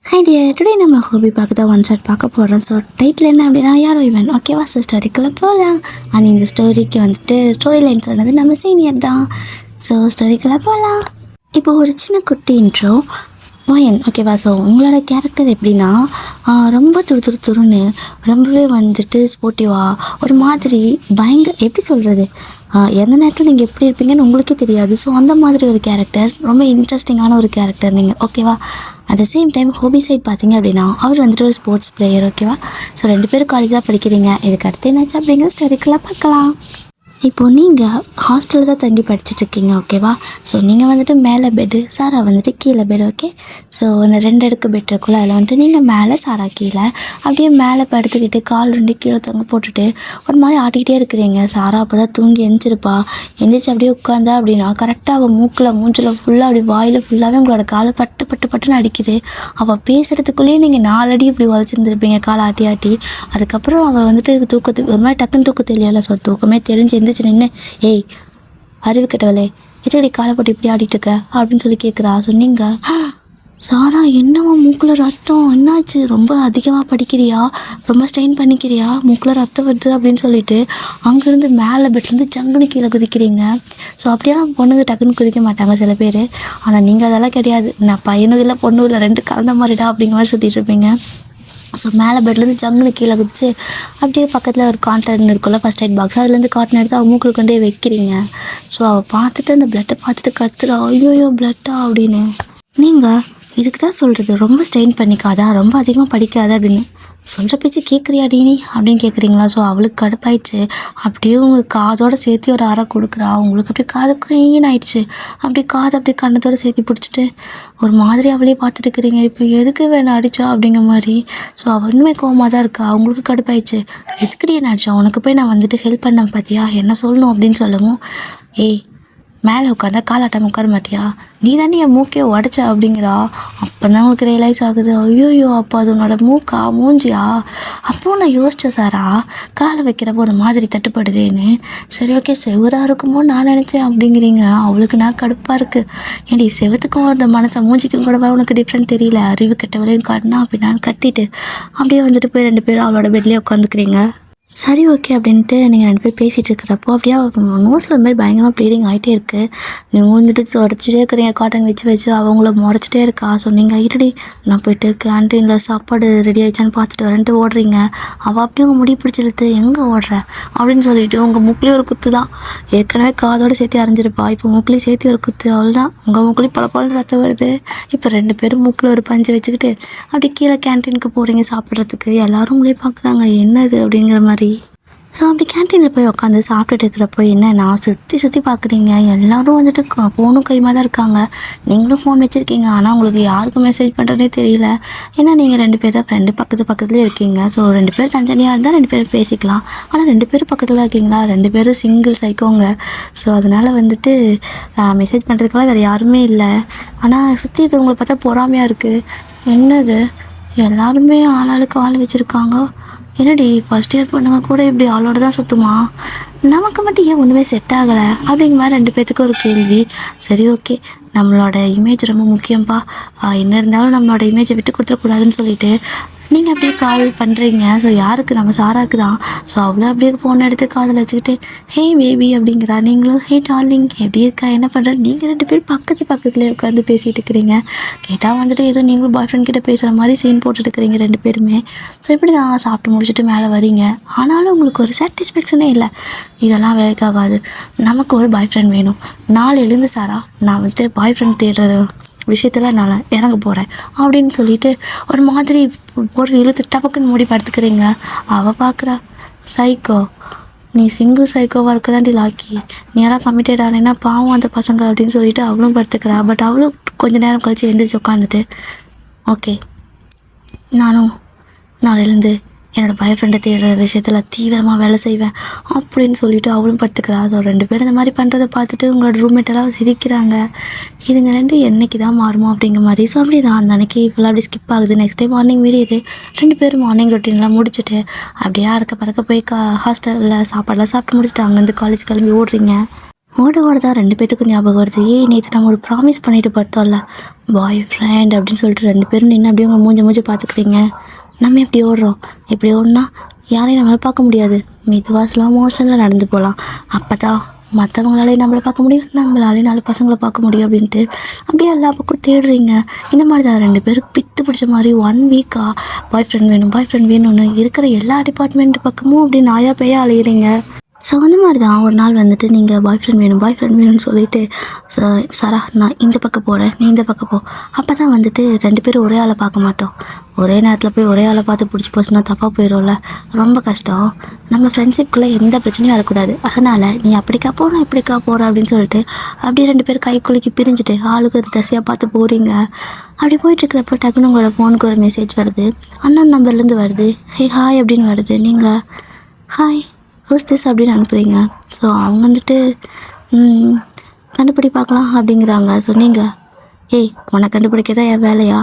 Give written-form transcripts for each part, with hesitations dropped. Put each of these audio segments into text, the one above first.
High dear, today நம்ம ஹோபி பார்க்க தான் ஒன் ஷாட் பார்க்க போகிறோம். ஸோ டைட்டில் என்ன அப்படின்னா யாரோ இவன். ஓகேவா? ஸோ ஸ்டோரிக்குள்ளே போகலாம். அண்ட் இந்த ஸ்டோரிக்கு வந்துட்டு ஸ்டோரி லைன் சொன்னது நம்ம சீனியர் தான். ஸோ ஸ்டோரிக்குள்ளே போகலாம். இப்போ ஒரு சின்ன குட்டி இன்ட்ரோ ஓயன். ஓகேவா? ஸோ உங்களோட கேரக்டர் எப்படின்னா ரொம்ப துருன்னு ரொம்பவே வந்துட்டு ஸ்போர்ட்டிவாக ஒரு மாதிரி எப்படி சொல்கிறது, எந்த நேரத்தில் நீங்கள் எப்படி இருப்பீங்கன்னு உங்களுக்கே தெரியாது. ஸோ அந்த மாதிரி ஒரு கேரக்டர், ரொம்ப இன்ட்ரெஸ்டிங்கான ஒரு கேரக்டர் நீங்கள். ஓகேவா? அட் த சேம் டைம் ஹோபி சைட் பார்த்தீங்க அப்படின்னா அவர் வந்துட்டு ஒரு ஸ்போர்ட்ஸ் பிளேயர். ஓகேவா? ஸோ 2 பேரும் காலேஜாக படிக்கிறீங்க. இதுக்கு அடுத்து என்னாச்சு அப்படிங்கிற ஸ்டோரிக்கெல்லாம் பார்க்கலாம். இப்போது நீங்கள் ஹாஸ்டலில் தான் தங்கி படிச்சுட்ருக்கீங்க. ஓகேவா? ஸோ நீங்கள் வந்துட்டு மேலே பெட்டு, சாரா வந்துட்டு கீழே பெட். ஓகே? ஸோ அந்த 2 அடுக்கு பெட் இருக்குல்ல, அதில் வந்துட்டு நீங்கள் மேலே, சாரா கீழே. அப்படியே மேலே படுத்துக்கிட்டு கால் 2 கீழே தொங்க போட்டுட்டு ஒரு மாதிரி ஆட்டிக்கிட்டே இருக்கிறீங்க. சாரா அப்போ தான் தூங்கி எந்திரிச்சிருப்பா. எந்திரிச்சு அப்படியே உட்காந்தா அப்படின்னா கரெக்டாக அவள் மூஞ்சில் ஃபுல்லாக அப்படி வாயில் ஃபுல்லாகவே உங்களோட காலை பட்டுன்னு அடிக்குது. அவள் பேசுகிறதுக்குள்ளேயே நீங்கள் 4 அடி இப்படி உதச்சிருந்துருப்பீங்க காலை ஆட்டி. அதுக்கப்புறம் அவள் வந்துட்டு ஒரு மாதிரி டக்குன்னு தூக்கம் தெரியல. ஸோ தூக்கமே தெரிஞ்சு எந்திரிச்சு நின்று, ஏய் அறிவு கெட்டவளே, எத்தடி காலை போட்டு இப்படி ஆடிட்டு இருக்க அப்படின்னு சொல்லி கேட்குறா. சொன்னீங்க, சாரா என்னவா மூக்கில் ரத்தம், என்னாச்சு, ரொம்ப அதிகமாக படிக்கிறியா, ரொம்ப ஸ்ட்ரெயின் பண்ணிக்கிறியா, மூக்கில் ரத்தம் வருது அப்படின்னு சொல்லிட்டு அங்கேருந்து மேலே பெட்லேருந்து ஜங்குன்னு கீழே குதிக்கிறீங்க. ஸோ அப்படியெல்லாம் பொண்ணுங்க டக்குன்னு குதிக்க மாட்டாங்க சில பேர். ஆனால் நீங்கள் அதெல்லாம் கிடையாது. நான் பையனும் இல்லை பொண்ணும் இல்லை, 2 கலந்த மாதிரிடா அப்படிங்கிற மாதிரி சுற்றிட்டு இருப்பீங்க. ஸோ மேலே பெட்லேருந்து ஜங்குன்னு கீழே குதிச்சு அப்படியே பக்கத்தில் ஒரு காட்டன் இருக்குல்ல, ஃபஸ்ட் எய்ட் பாக்ஸ், அதுலேருந்து காட்டன் எடுத்து அவள் மூக்கில் கொண்டே வைக்கிறீங்க. ஸோ அவள் பார்த்துட்டு அந்த பிளட்டை பார்த்துட்டு கத்துறா, ஐயோயோ பிளட்டா அப்படின்னு. நீங்கள் இதுக்கு தான் சொல்கிறது, ரொம்ப ஸ்ட்ரெயின் பண்ணிக்காதா, ரொம்ப அதிகமாக படிக்காத அப்படின்னு. சொல்கிற பேச்சு கேட்குறியாடி நீ அப்படின்னு கேட்குறீங்களா? ஸோ அவளுக்கு கடுப்பாயிடுச்சு. அப்படியே உங்கள் காதோடு சேர்த்து ஒரு அறை கொடுக்குறா. உங்களுக்கு அப்படியே காது க்ளீன் ஆயிடுச்சு. அப்படியே காது அப்படியே கண்ணத்தோடு சேர்த்து பிடிச்சிட்டு ஒரு மாதிரி அவளே பார்த்துட்டு இருக்கிறீங்க. இப்போ எதுக்கு வேணா அடித்தா அப்படிங்கிற மாதிரி. ஸோ அவள் இன்னுமே கோவமாக தான் இருக்கா. அவங்களுக்கு கடுப்பாயிடுச்சு. எதுக்குடி என்ன அடித்தா, உனக்கு போய் நான் வந்துட்டு ஹெல்ப் பண்ணேன் பார்த்தியா, என்ன சொல்லணும் அப்படின்னு சொல்லவும், ஏய் மேலே உட்காந்தா காலாட்டம் உட்கார மாட்டியா, நீ தானே என் மூக்கே உடச்ச அப்படிங்கிறா. அப்போ தான் உங்களுக்கு ரியலைஸ் ஆகுது, ஐயோயோ அப்போ அது உன்னோட மூஞ்சியா. அப்போது நான் யோசித்தேன், சாரா காலை வைக்கிறப்போ ஒரு மாதிரி தட்டுப்படுதேன்னு. சரி ஓகே செவராக இருக்குமோ நான் நினச்சேன் அப்படிங்கிறீங்க. அவளுக்கு நான் கடுப்பாக இருக்குது. ஏன்டி செவத்துக்கும் அந்த மனசை மூஞ்சிக்கும் கூட உனக்கு டிஃப்ரெண்ட் தெரியல, அறிவு கெட்டவளையும் காட்டினா அப்படின்னு கத்திட்டு அப்படியே வந்துட்டு போய் 2 பேரும் அவளோட பெட்லேயே உட்காந்துக்கிறீங்க. சரி ஓகே அப்படின்ட்டு நீங்கள் 2 பேர் பேசிகிட்டு இருக்கிறப்போ அப்படியே நோஸில் மாதிரி பயங்கரமாக ப்ளீடிங் ஆகிட்டே இருக்குது. நீங்கள் வந்துட்டு உடச்சிட்டே இருக்கிறீங்க, காட்டன் வச்சு அவங்கள முறைச்சிட்டே இருக்கா. ஸோ நீங்கள் இருடி நான் போயிட்டு கேன்டீனில் சாப்பாடு ரெடி ஆகிடுச்சான்னு பார்த்துட்டு வரேன்ட்டு ஓடுறீங்க. அவள் அப்படியே உங்கள் முடி பிடிச்சி இழுத்து, எங்கே ஓடுற அப்படின்னு சொல்லிவிட்டு உங்கள் மூக்கிலே ஒரு குத்து தான். ஏற்கனவே காதோடு சேர்த்து அரைஞ்சிருப்பா, இப்போ மூக்கிலையும் சேர்த்து ஒரு குத்து. அவள் தான் உங்கள் மூக்கிலையும் பல ரத்தம் வருது. இப்போ 2 பேரும் மூக்கில் ஒரு பஞ்சை வச்சுக்கிட்டு அப்படியே கீழே கேன்டீனுக்கு போகிறீங்க சாப்பிட்றதுக்கு. எல்லோரும் உங்களே பார்க்குறாங்க, என்னது அப்படிங்கிற மாதிரி. ஸோ அப்படி கேன்டீனில் போய் உட்காந்து சாப்பிட்டுட்டு இருக்கிறப்போ என்னன்னா சுற்றி பார்க்குறீங்க. எல்லோரும் வந்துட்டு ஃபோனும் கைமாக தான் இருக்காங்க. நீங்களும் ஃபோன் வச்சுருக்கீங்க. ஆனால் உங்களுக்கு யாருக்கும் மெசேஜ் பண்ணுறதே தெரியல. ஏன்னா நீங்கள் 2 பேர் தான் ஃப்ரெண்டு பக்கத்துலேயே இருக்கீங்க. ஸோ 2 பேர் தனித்தனியாக இருந்தால் 2 பேரும் பேசிக்கலாம். ஆனால் 2 பேரும் பக்கத்தில் இருக்கீங்களா, 2 பேரும் சிங்கிள் சைக்கோங்க. ஸோ அதனால் வந்துட்டு மெசேஜ் பண்ணுறதுக்கெல்லாம் வேறு யாருமே இல்லை. ஆனால் சுற்றி இருக்கிறவங்கள பார்த்தா பொறாமையாக இருக்குது. என்னது எல்லாருமே ஆளாளுக்கு ஆள் வச்சுருக்காங்க, என்னடி ஃபஸ்ட் இயர் பொண்ணுங்க கூட இப்படி ஆளோட தான் சுற்றுமா, நமக்கு மட்டும் ஏன் ஒன்றுமே செட் ஆகலை அப்படிங்கிற மாதிரி 2 பேர்த்துக்கும் ஒரு கேள்வி. சரி ஓகே நம்மளோட இமேஜ் ரொம்ப முக்கியம்ப்பா, என்ன இருந்தாலும் நம்மளோட இமேஜை விட்டு கொடுத்துடக்கூடாதுன்னு சொல்லிட்டு நீங்கள் அப்படியே கால் பண்ணுறீங்க. ஸோ யாருக்கு, நம்ம சாராக்கு தான். ஸோ அவ்வளோ அப்படியே ஃபோன் எடுத்து காதில் வச்சுக்கிட்டு ஹே பேபி அப்படிங்கிறா. நீங்களும் ஹே டார்லிங் எப்படி இருக்கா, என்ன பண்ணுற. நீங்கள் 2 பேர் பக்கத்துலேயே உட்காந்து பேசிகிட்டு இருக்கிறீங்க. கேட்டால் வந்துட்டு ஏதோ நீங்களும் பாய் ஃப்ரெண்ட் கிட்டே பேசுகிற மாதிரி சீன் போட்டுருக்கிறீங்க 2 பேருமே. ஸோ இப்படி தான் சாப்பிட்டு முடிச்சுட்டு மேலே வரீங்க. ஆனாலும் உங்களுக்கு ஒரு சாட்டிஸ்ஃபேக்ஷனே இல்லை. இதெல்லாம் வேலைக்காகாது, நமக்கு ஒரு பாய் ஃப்ரெண்ட் வேணும். நாளையிலேருந்து சாரா நான் வந்துட்டு பாய் ஃப்ரெண்ட் தேடுற விஷயத்தில் நான் இறங்க போகிறேன் அப்படின்னு சொல்லிட்டு ஒரு மாதிரி ஒரு இழுத்து டபக்குன்னு மூடி படுத்துக்கிறீங்க. அவள் பார்க்குறா, சைக்கோ நீ சிங்கிள் சைக்கோவாக இருக்க தாண்டி லாக்கி, நீ எல்லாம் கமிட்டட் ஆனேன்னா பாவம் அந்த பசங்க அப்படின்னு சொல்லிட்டு அவளும் படுத்துக்கிறா. பட் அவளும் கொஞ்சம் நேரம் கழித்து எழுந்திரிச்சு உட்காந்துட்டு, ஓகே நானும் நாளையிலேருந்து என்னோடய பாய் ஃப்ரெண்டை தேடுற விஷயத்தில் தீவிரமாக வேலை செய்வேன் அப்படின்னு சொல்லிட்டு அவளும் படுத்துக்கிறா. ஸோ 2 பேரும் இந்த மாதிரி பண்ணுறதை பார்த்துட்டு உங்களோட ரூம்மேட்டெல்லாம் சிரிக்கிறாங்க. இதுங்க 2 என்றைக்கு தான் மாறுமோ அப்படிங்கிற மாதிரி. ஸோ அப்படி தான் அந்த அன்றைக்கி ஃபுல்லாக அப்படி ஸ்கிப் ஆகுது. Next day morning விடியுது. 2 பேரும் மார்னிங் ரொட்டீன்லாம் முடிச்சுட்டு அப்படியே அறக்க பறக்க போய் ஹாஸ்டலில் சாப்பாடெலாம் சாப்பிட்டு முடிச்சுட்டு அங்கேருந்து காலேஜ் கிளம்பி ஓடுறீங்க. ஓட ஓட தான் 2 பேத்துக்கும் ஞாபகம் வருது. ஏய் நேற்று நம்ம ஒரு ப்ராமிஸ் பண்ணிட்டு படுத்தோம்ல, பாய் ஃப்ரெண்ட் அப்படின்னு சொல்லிட்டு 2 பேரும் நின்று அப்படியே உங்க மூஞ்சி பார்த்துக்கிறீங்க. நம்ம இப்படி ஓடுறோம், இப்படி ஓடினா யாரையும் நம்மளால பார்க்க முடியாது. மெதுவாக ஸ்லோ மோஷனில் நடந்து போகலாம். அப்போ தான் மற்றவங்களாலே நம்மளை பார்க்க முடியும், நம்மளாலே 4 பசங்களை பார்க்க முடியும் அப்படின்ட்டு அப்படியே எல்லா பக்கம் தேடுறீங்க. இந்த மாதிரி தான் 2 பேரும் பித்து பிடிச்ச மாதிரி 1 வீக்காக பாய் ஃப்ரெண்ட் வேணும் பாய் ஃப்ரெண்ட் வேணும்னு இருக்கிற எல்லா டிபார்ட்மெண்ட் பக்கமும் அப்படி நாயா பேயா அலையிறீங்க. ஸோ அந்த மாதிரி தான் ஒரு நாள் வந்துட்டு நீங்கள் பாய் ஃப்ரெண்ட் வேணும்னு சொல்லிட்டு சாரா நான் இந்த பக்கம் போகிறேன், நீ இந்த பக்கம் போ. அப்போ தான் வந்துட்டு 2 பேரும் ஒரே ஆளை பார்க்க மாட்டோம். ஒரே நேரத்தில் போய் ஒரே ஆளை பார்த்து பிடிச்சி போச்சுன்னா தப்பாக போயிடும்ல, ரொம்ப கஷ்டம். நம்ம ஃப்ரெண்ட்ஷிப்குள்ளே எந்த பிரச்சனையும் வரக்கூடாது. அதனால் நீ அப்படிக்கா போ, நான் இப்படிக்கா போகிறேன் அப்படின்னு சொல்லிட்டு அப்படியே 2 பேர் கை குலுக்கி பிரிஞ்சுட்டு ஆளுக்கு ஒரு தசையாக பார்த்து போகிறீங்க. அப்படி போயிட்டுருக்கிறப்ப டக்குன்னு உங்களோட ஃபோனுக்கு ஒரு மெசேஜ் வருது, அண்ணன் நம்பர்லேருந்து வருது. ஹே ஹாய் அப்படின்னு வருது. நீங்கள் ஹாய் ஹூஸ் திஸ் அப்படின்னு அனுப்புகிறீங்க. ஸோ அவங்க வந்துட்டு கண்டுபிடி பார்க்கலாம் அப்படிங்கிறாங்க. ஸோ நீங்கள் ஏய் உன்னை கண்டுபிடிக்க தான் என் வேலையா,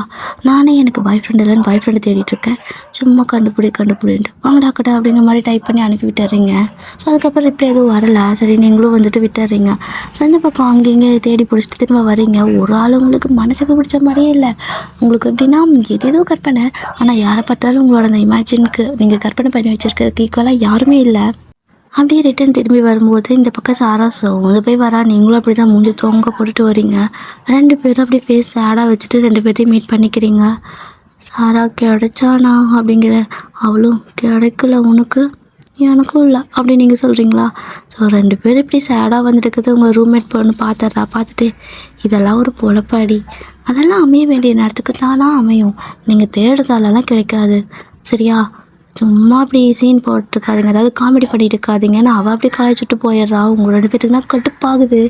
நானே எனக்கு பாய் ஃப்ரெண்ட் இல்லைன்னு பாய் ஃப்ரெண்டு தேடிட்டுருக்கேன், சும்மா கண்டுபிடின்ட்டு வாங்கடாக்கடா அப்படிங்கிற மாதிரி டைப் பண்ணி அனுப்பி விட்டுறீங்க. ஸோ அதுக்கப்புறம் ரிப்ளை எதுவும் வரலை. சரி நீங்களும் வந்துட்டு விட்டுறீங்க. ஸோ இந்த பக்கம் அங்கேங்க தேடி பிடிச்சிட்டு திரும்ப வரீங்க. ஒரு ஆள் உங்களுக்கு மனசுக்கு பிடிச்ச மாதிரியே இல்லை. உங்களுக்கு எப்படின்னா எதோ கற்பனை, ஆனால் யாரை பார்த்தாலும் உங்களோட அந்த இமேஜினுக்கு நீங்கள் கற்பனை பண்ணி வச்சுருக்கிறதுக்கு ஈக்குவலாக யாருமே இல்லை. அப்படியே ரிட்டன் திரும்பி வரும்போது இந்த பக்கம் சாரா சோர்ந்து போய் வரா. நீங்களும் அப்படி தான் மூஞ்சி தொங்க போட்டுட்டு வரீங்க. 2 பேரும் அப்படி ஃபேஸ் சேடாக வச்சுட்டு 2 பேர்த்தையும் மீட் பண்ணிக்கிறீங்க. சாரா கிடைச்சானா அப்படிங்கிற, அவளும் கிடைக்கல உனக்கு எனக்கும் இல்லை அப்படி நீங்கள் சொல்கிறீங்களா. ஸோ 2 பேரும் இப்படி சேடாக வந்துட்டு இருக்கிறது உங்கள் ரூம்மேட் பொண்ணு பார்த்துட்டு இதெல்லாம் ஒரு பொழப்பாடி, அதெல்லாம் அமைய வேண்டிய நேரத்துக்கு தானா அமையும், நீங்கள் தேடுறதாலலாம் கிடைக்காது சரியா. சும்மா அப்படி சீன் போட்டுருக்காதுங்க, அதாவது காமெடி பண்ணிட்டு இருக்காதிங்கன்னு அவள் அப்படி கலாய்ச்சிட்டு போயிடுறா. உங்கள் 2 பேத்துக்குனா கட்டுப்பாகுது.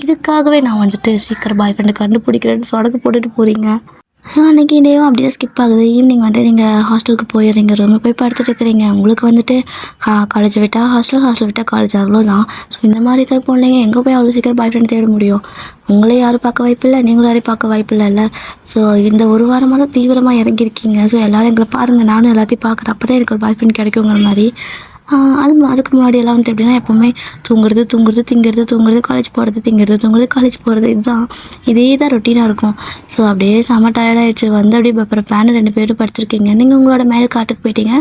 இதுக்காகவே நான் வந்துட்டு சீக்கிரம் பாய் ஃப்ரெண்டு கண்டுபிடிக்கிறேன்னு சொடக்கு போட்டுட்டு போகிறீங்க. ஸோ அன்றைக்கி டேவும் அப்படியே ஸ்கிப் ஆகுது. ஈவினிங் வந்துட்டு நீங்கள் ஹாஸ்டலுக்கு போயிடுறீங்க, ரூமில் போய் படுத்துட்டு இருக்கிறீங்க. உங்களுக்கு வந்துட்டு காலேஜ் விட்டால் ஹாஸ்டல் விட்டால் காலேஜ், அவ்வளோதான். ஸோ இந்த மாதிரி இருக்கிற பொண்ணுங்க எங்கே போய் அவ்வளோ சீக்கிரம் பாய் ஃப்ரெண்ட் தேட முடியும். உங்களே யாரும் பார்க்க வாய்ப்பில்லை, நீங்களும் யாரையும் பார்க்க வாய்ப்பில்லை. ஸோ இந்த ஒரு வாரமாக தான் தீவிரமாக இறங்கியிருக்கீங்க. ஸோ எல்லோரும் எங்களை பாருங்கள், நானும் எல்லாத்தையும் பார்க்குறேன், அப்போ தான் எனக்கு ஒரு பாய் ஃப்ரெண்ட் கிடைக்குங்கிற மாதிரி. அதுக்கு முன்னாடியெல்லாம் வந்துட்டு எப்படின்னா எப்போவுமே தூங்குறது, காலேஜ் போகிறது, இதே தான் ரொட்டீனாக இருக்கும். ஸோ அப்படியே செம்ம டயர்டாகிடுச்சு. வந்து அப்படியே அப்புறம் பேனு 2 பேரும் படுத்துருக்கீங்க. நீங்கள் உங்களோட மேல் காட்டுக்கு போயிட்டீங்க,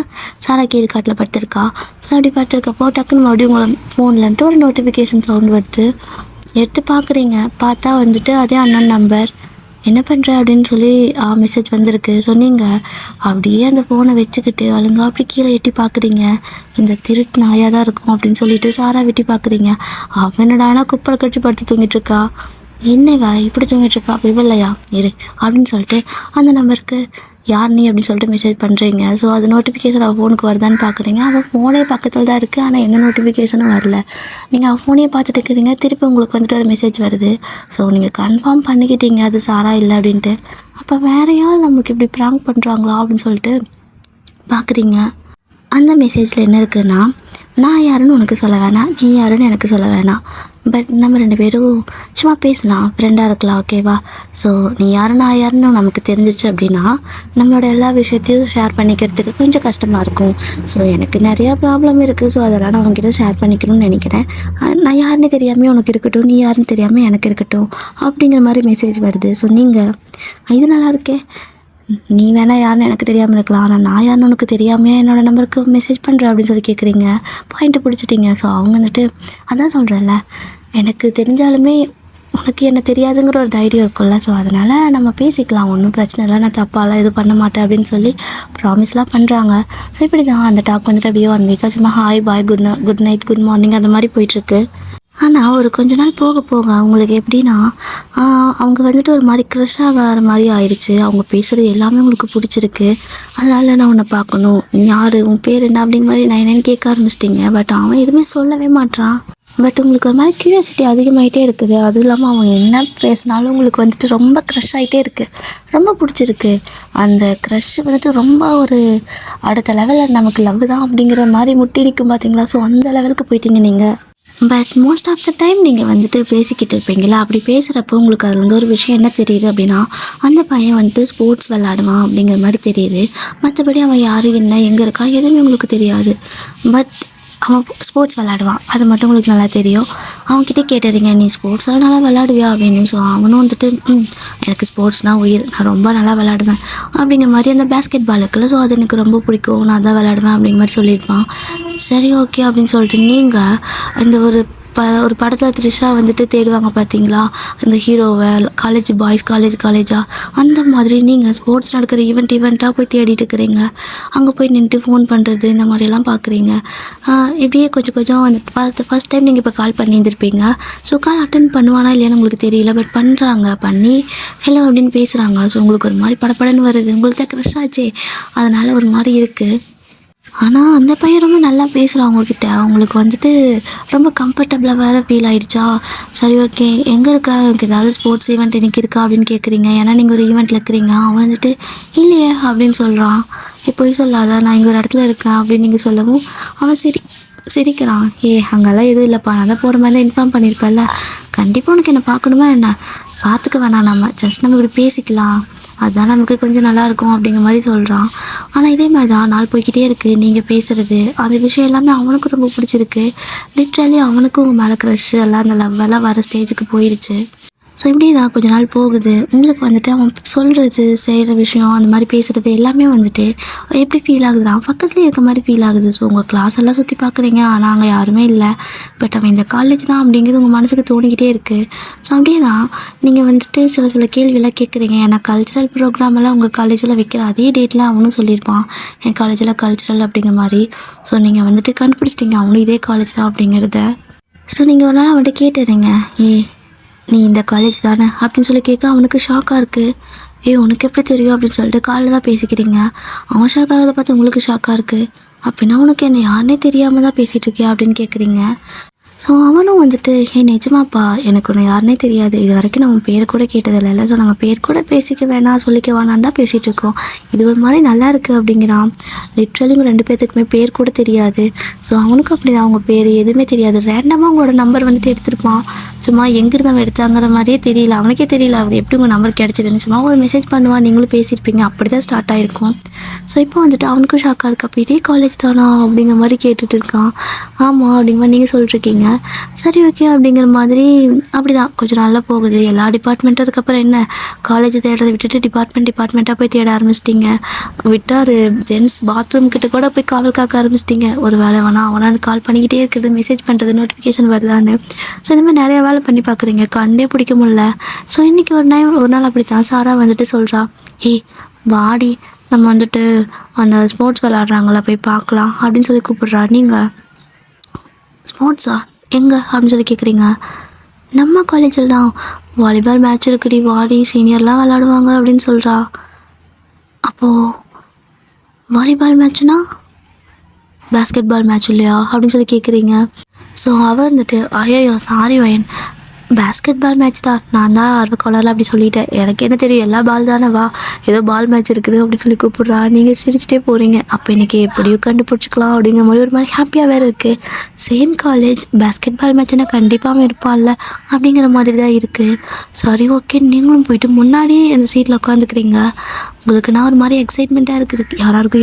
சாரா கீழ் காட்டில் படுத்துருக்கா. ஸோ அப்படி படுத்துருக்கப்போ டக்குன்னு மறுபடியும் உங்களோட ஃபோன்லன்ட்டு ஒரு நோட்டிஃபிகேஷன் சவுண்ட் வருது. எடுத்து பார்க்குறீங்க. பார்த்தா வந்துட்டு அதே அண்ணன் நம்பர். என்ன பண்ணுற அப்படின்னு சொல்லி மெசேஜ் வந்திருக்கு. சொன்னீங்க அப்படியே அந்த ஃபோனை வச்சுக்கிட்டு அழுங்க அப்படி கீழே எட்டி பார்க்குறீங்க. இந்த திருட்டு நாயாக தான் இருக்கும் அப்படின்னு சொல்லிட்டு சாரா வெட்டி பார்க்குறீங்க. அவன் என்னடானா குப்பரை கடிச்சு படுத்து தூங்கிட்டுருக்கா. என்னவா இப்படி தூங்கிட்டுருக்கா, அப்படி இல்லையா இரு அப்படின்னு சொல்லிட்டு அந்த நம்பருக்கு யார் நீ அப்படின்னு சொல்லிட்டு மெசேஜ் பண்ணுறீங்க. ஸோ அது நோட்டிஃபிகேஷன் அவள் ஃபோனுக்கு வருதான்னு பார்க்குறீங்க. அவள் ஃபோனே பக்கத்தில் தான் இருக்குது, ஆனால் எந்த நோட்டிஃபிகேஷனும் வரல. நீங்கள் அவள் ஃபோனையே பார்த்துட்டு இருக்கிறீங்க. திருப்பி உங்களுக்கு வந்துட்டு ஒரு மெசேஜ் வருது. ஸோ நீங்கள் கன்ஃபார்ம் பண்ணிக்கிட்டீங்க அது சாரா இல்லை அப்படின்ட்டு. அப்போ வேறு யார் நமக்கு இப்படி ப்ராங்க் பண்ணுறாங்களா அப்படின்னு சொல்லிட்டு பார்க்குறீங்க. அந்த மெசேஜில் என்ன இருக்குன்னா, நான் யாருன்னு உனக்கு சொல்ல வேணாம், நீ யாருன்னு எனக்கு சொல்ல வேணாம், பட் நம்ம 2 பேரும் சும்மா பேசலாம், ஃப்ரெண்டாக இருக்கலாம், ஓகேவா. ஸோ நீ யாரு நான் யாருன்னு நமக்கு தெரிஞ்சிச்சு அப்படின்னா நம்மளோட எல்லா விஷயத்தையும் ஷேர் பண்ணிக்கிறதுக்கு கொஞ்சம் கஷ்டமாக இருக்கும். ஸோ எனக்கு நிறையா ப்ராப்ளம் இருக்குது. ஸோ அதெல்லாம் நான் உங்ககிட்ட ஷேர் பண்ணிக்கணும்னு நினைக்கிறேன். நான் யாருன்னு தெரியாமல் உனக்கு இருக்கட்டும், நீ யாருன்னு தெரியாமல் எனக்கு இருக்கட்டும் அப்படிங்கிற மாதிரி மெசேஜ் வருது. ஸோ நீங்கள் இது நல்லா இருக்கே, நீ வேணால் யாருன்னு எனக்கு தெரியாமல் இருக்கலாம், ஆனால் நான் யாருன்னு உனக்கு தெரியாமல் என்னோடய நம்பருக்கு மெசேஜ் பண்ணுறேன் அப்படின்னு சொல்லி கேட்குறீங்க. பாயிண்ட்டு பிடிச்சிட்டிங்க. ஸோ அவங்க வந்துட்டு அதான் சொல்கிறேன்ல, எனக்கு தெரிஞ்சாலுமே உனக்கு என்ன தெரியாதுங்கிற ஒரு தைரியம் இருக்கும்ல. ஸோ அதனால் நம்ம பேசிக்கலாம், ஒன்றும் பிரச்சனை இல்லை, நான் தப்பாலாம் இது பண்ண மாட்டேன் அப்படின்னு சொல்லி ப்ராமிஸ்லாம் பண்ணுறாங்க. ஸோ இப்படி தான் அந்த டாக் வந்துட்டு அப்படியே 1 வீக்காக சும்மா hi bye good night good morning அந்த மாதிரி போயிட்டுருக்கு. ஆனால் ஒரு கொஞ்ச நாள் போக அவங்களுக்கு எப்படின்னா அவங்க வந்துட்டு ஒரு மாதிரி க்ரஷ்ஷாக வர மாதிரி ஆயிடுச்சு. அவங்க பேசுகிறது எல்லாமே உங்களுக்கு பிடிச்சிருக்கு. அதனால் நான் உன்னை பார்க்கணும், யார் உன் பேர் என்ன அப்படிங்கிற மாதிரி நான் என்னென்னு கேட்க ஆரம்பிச்சிட்டிங்க. பட் அவன் எதுவுமே சொல்லவே மாட்டான். பட் உங்களுக்கு ஒரு மாதிரி க்யூரியாசிட்டி அதிகமாகிட்டே இருக்குது. அதுவும் இல்லாமல் அவன் என்ன பேசினாலும் உங்களுக்கு வந்துட்டு ரொம்ப க்ரஷ் ஆகிட்டே இருக்குது, ரொம்ப பிடிச்சிருக்கு. அந்த க்ரஷ் வந்துட்டு ரொம்ப ஒரு அடுத்த லெவலில் நமக்கு லவ் தான் அப்படிங்கிற மாதிரி முட்டி நிற்கும் பார்த்தீங்களா. ஸோ அந்த லெவலுக்கு போயிட்டீங்க நீங்கள். But most of the time நீங்கள் வந்துட்டு பேசிக்கிட்டு இருப்பீங்களா, அப்படி பேசுகிறப்போ உங்களுக்கு அதில் வந்து ஒரு விஷயம் என்ன தெரியுது அப்படின்னா, அந்த பையன் வந்துட்டு ஸ்போர்ட்ஸ் விளாடுவான் அப்படிங்கிற மாதிரி தெரியுது. மற்றபடி அவன் யார் என்ன எங்கே இருக்கான் எதுவுமே உங்களுக்கு தெரியாது. பட் அவன் ஸ்போர்ட்ஸ் விளாடுவான், அது மட்டும் உங்களுக்கு நல்லா தெரியும். அவன்கிட்ட கேட்டுறீங்க, நீ ஸ்போர்ட்ஸ்லாம் நல்லா விளாடுவியா அப்படின்னு. ஸோ அவனும் வந்துட்டு எனக்கு ஸ்போர்ட்ஸ்னால் உயிர், நான் ரொம்ப நல்லா விளாடுவேன் அப்படிங்கிற மாதிரி. அந்த பேஸ்கெட் பால் இருக்குல்ல, ஸோ அது எனக்கு ரொம்ப பிடிக்கும், நான் தான் விளாடுவேன் அப்படிங்கிற மாதிரி சொல்லியிருப்பான். சரி ஓகே அப்படின்னு சொல்லிட்டு நீங்கள் இந்த ஒரு படத்தில் த்ரிஷா வந்துட்டு தேடுவாங்க பார்த்தீங்களா, அந்த ஹீரோவை, காலேஜ் பாய்ஸ் காலேஜாக, அந்த மாதிரி நீங்கள் ஸ்போர்ட்ஸ் நடக்கிற ஈவெண்ட்டாக போய் தேடிட்டு இருக்கிறீங்க. அங்கே போய் நின்றுட்டு ஃபோன் பண்ணுறது இந்த மாதிரியெல்லாம் பார்க்குறீங்க. இப்படியே கொஞ்சம் அந்த ஃபஸ்ட் டைம் நீங்கள் இப்போ கால் பண்ணியிருந்திருப்பீங்க. ஸோ கால் அட்டன் பண்ணுவானா இல்லையான்னு உங்களுக்கு தெரியல, பட் பண்ணி ஹலோ அப்படின்னு பேசுகிறாங்க. ஸோ உங்களுக்கு ஒரு மாதிரி படப்படன்னு வருது, உங்களுக்கு தான் க்ரஷ் ஆச்சே, அதனால் ஒரு மாதிரி இருக்குது. ஆனால் அந்த பையன் ரொம்ப நல்லா பேசுகிறான் அவங்கக்கிட்ட, அவங்களுக்கு வந்துட்டு ரொம்ப கம்ஃபர்டபுளாக வேறு ஃபீல் ஆகிடுச்சா. சரி ஓகே, எங்கே இருக்கா, எனக்கு ஏதாவது ஸ்போர்ட்ஸ் ஈவெண்ட் எனக்கு இருக்கா அப்படின்னு கேட்குறீங்க. ஏன்னா நீங்கள் ஒரு ஈவெண்ட்டில் இருக்கிறீங்க. அவன் வந்துட்டு இல்லையே அப்படின்னு சொல்கிறான். போய் சொல்லாத, நான் இங்கே ஒரு இடத்துல இருக்கேன் அப்படின்னு நீங்கள் சொல்லவும் அவன் சிரிக்கிறான். அங்கெல்லாம் எதுவும் இல்லைப்பா, நான் தான் போகிற மாதிரி தான் இன்ஃபார்ம் பண்ணியிருப்பேன்ல, கண்டிப்பாக உனக்கு என்னை பார்க்கணுமா என்ன, பார்த்துக்க வேணாம், நம்ம இப்படி பேசிக்கலாம், அதுதான் நமக்கு கொஞ்சம் நல்லாயிருக்கும் அப்படிங்கிற மாதிரி சொல்கிறான். ஆனால் இதே மாதிரி தான் நாள் போய்கிட்டே இருக்குது, நீங்கள் பேசுகிறது அந்த விஷயம் எல்லாமே அவனுக்கும் ரொம்ப பிடிச்சிருக்கு. லிட்ரலி அவனுக்கும் உங்கள் மேலே க்ரஷ் எல்லாம் அந்த லவ்வெல்லாம் வர ஸ்டேஜுக்கு போயிடுச்சு. ஸோ இப்படி தான் கொஞ்ச நாள் போகுது. உங்களுக்கு வந்துட்டு அவன் சொல்கிறது, செய்கிற விஷயம், அந்த மாதிரி பேசுகிறது எல்லாமே வந்துட்டு எப்படி ஃபீல் ஆகுதுன்னா பக்கத்துலேயே இருக்க மாதிரி ஃபீல் ஆகுது. ஸோ உங்கள் கிளாஸ் எல்லாம் சுற்றி பார்க்குறீங்க, ஆனால் அங்கே யாருமே இல்லை, பட் அவன் இந்த காலேஜ் தான் அப்படிங்கிறது உங்கள் மனசுக்கு தோணிக்கிட்டே இருக்குது. ஸோ அப்படியே தான் நீங்கள் வந்துட்டு சில கேள்வியெல்லாம் கேட்குறீங்க. ஏன்னா கல்ச்சுரல் ப்ரோக்ராம் எல்லாம் உங்கள் காலேஜில் வைக்கிற அதே டேட்டில் அவனும் சொல்லியிருப்பான், என் காலேஜில் கல்ச்சுரல் அப்படிங்கிற மாதிரி. ஸோ நீங்கள் வந்துட்டு கண்டுபிடிச்சிட்டிங்க அவனும் இதே காலேஜ் தான் அப்படிங்கிறத. ஸோ நீங்கள் ஒரு நாள் அவன்கிட்ட கேட்டுறீங்க, நீ இந்த காலேஜ் தானே அப்படின்னு சொல்லி கேட்க அவனுக்கு ஷாக்காக இருக்குது. உனக்கு எப்படி தெரியும் அப்படின்னு சொல்லிட்டு காலையில் தான் பேசிக்கிறீங்க. அவன் ஷாக் ஆகிறத பார்த்து உங்களுக்கு ஷாக்காக இருக்குது. அப்படின்னா உனக்கு என்ன யாருனே தெரியாமல் தான் பேசிகிட்டு இருக்கியா அப்படின்னு கேட்குறீங்க. ஸோ அவனும் வந்துட்டு நிஜமாப்பா, எனக்கு ஒன்று யாருனே தெரியாது, இது வரைக்கும் நான் உன் பேரை கூட கேட்டதில்லை, ஸோ நம்ம பேர் கூட பேசிக்க வேணாம், சொல்லிக்க வேணான்னு தான் பேசிகிட்டு இருக்கோம், இது ஒரு மாதிரி நல்லா இருக்குது அப்படிங்கிறான். லிட்ரலி உங்கள் 2 பேர்த்துக்குமே பேர் கூட தெரியாது. ஸோ அவனுக்கும் அப்படி தான், அவங்க பேர் எதுவுமே தெரியாது. ரேண்டமாக அவங்களோட நம்பர் வந்துட்டு எடுத்துருப்பான். சும்மா எங்கிருந்து அவன் எடுத்தாங்கிற மாதிரியே தெரியல, அவனுக்கே தெரியல அவர் எப்படி உங்கள் நம்பர் கிடச்சிதுன்னு. சும்மா ஒரு மெசேஜ் பண்ணுவான், நீங்களும் பேசியிருப்பீங்க, அப்படி தான் ஸ்டார்ட் ஆகிருக்கும். ஸோ இப்போ வந்துட்டு அவனுக்கும் ஷாக்காக இருக்குது, அப்போ இதே காலேஜ் தானா அப்படிங்கிற மாதிரி கேட்டுட்டு இருக்கான். ஆமாம் அப்படிங்கிற மாதிரி நீங்கள் சொல்லிட்டுருக்கீங்க. சரி ஓகே அப்படிங்கிற மாதிரி அப்படி தான் கொஞ்சம் நல்லா போகுது. எல்லா டிபார்ட்மெண்ட்டும் அதுக்கப்புறம் என்ன, காலேஜ் தேடுறதை விட்டுட்டு டிபார்ட்மெண்ட்டாக போய் தேட ஆரம்பிச்சிட்டிங்க. விட்டார் ஜென்ஸ் பாத்ரூம் கிட்ட கூட போய் காவல் காக்க ஆரம்பிச்சிட்டிங்க. ஒரு வேலை அவனான்னு கால் பண்ணிக்கிட்டே இருக்குது, மெசேஜ் பண்ணுறது, நோட்டிஃபிகேஷன் வருதான்னு. ஸோ இந்த மாதிரி நிறைய வேலை பண்ணி பார்க்குறீங்க, கண்டே பிடிக்க முடியல. ஸோ இன்றைக்கி ஒரு நாள் அப்படி தான் சாரா வந்துட்டு சொல்கிறா, வாடி நம்ம வந்துட்டு அந்த ஸ்போர்ட்ஸ் விளாட்றாங்களா போய் பார்க்கலாம் அப்படின்னு சொல்லி கூப்பிட்றா. நீங்கள் ஸ்போர்ட்ஸா எங்கே அப்படின்னு சொல்லி கேட்குறீங்க. நம்ம காலேஜில் தான் வாலிபால் மேட்ச் இருக்குடி, வாடி சீனியர்லாம் விளாடுவாங்க அப்படின்னு சொல்கிறா. அப்போது வாலிபால் மேட்ச்னா பேஸ்கெட் பால் மேட்ச் இல்லையா அப்படின்னு சொல்லி கேட்குறீங்க. ஸோ அவள் வந்துட்டு ஐயோ சாரி வயன், பேஸ்கெட் பால் மேட்ச் தான், நான் தான் ஆர்வக்கோளாறுல அப்படி சொல்லிட்டேன், எனக்கு என்ன தெரியும், எல்லா பால் தானே, வா ஏதோ பால் மேட்ச் இருக்குது அப்படின்னு சொல்லி கூப்பிட்றா. நீங்கள் சிரிச்சிட்டே போகிறீங்க. அப்போ இன்றைக்கி எப்படியும் கண்டுபிடிச்சிக்கலாம் அப்படிங்கிற மாதிரி ஒரு மாதிரி ஹாப்பியாக வேறு இருக்குது. சேம் காலேஜ், பேஸ்கெட் பால் மேட்ச்னா கண்டிப்பாக அவன் இருப்பான்ல அப்படிங்கிற மாதிரி தான் இருக்குது. சரி ஓகே, நீங்களும் போயிட்டு முன்னாடியே அந்த சீட்டில் உட்காந்துக்கிறீங்க. உங்களுக்கு நான் ஒரு மாதிரி எக்ஸைட்மெண்ட்டாக இருக்குது,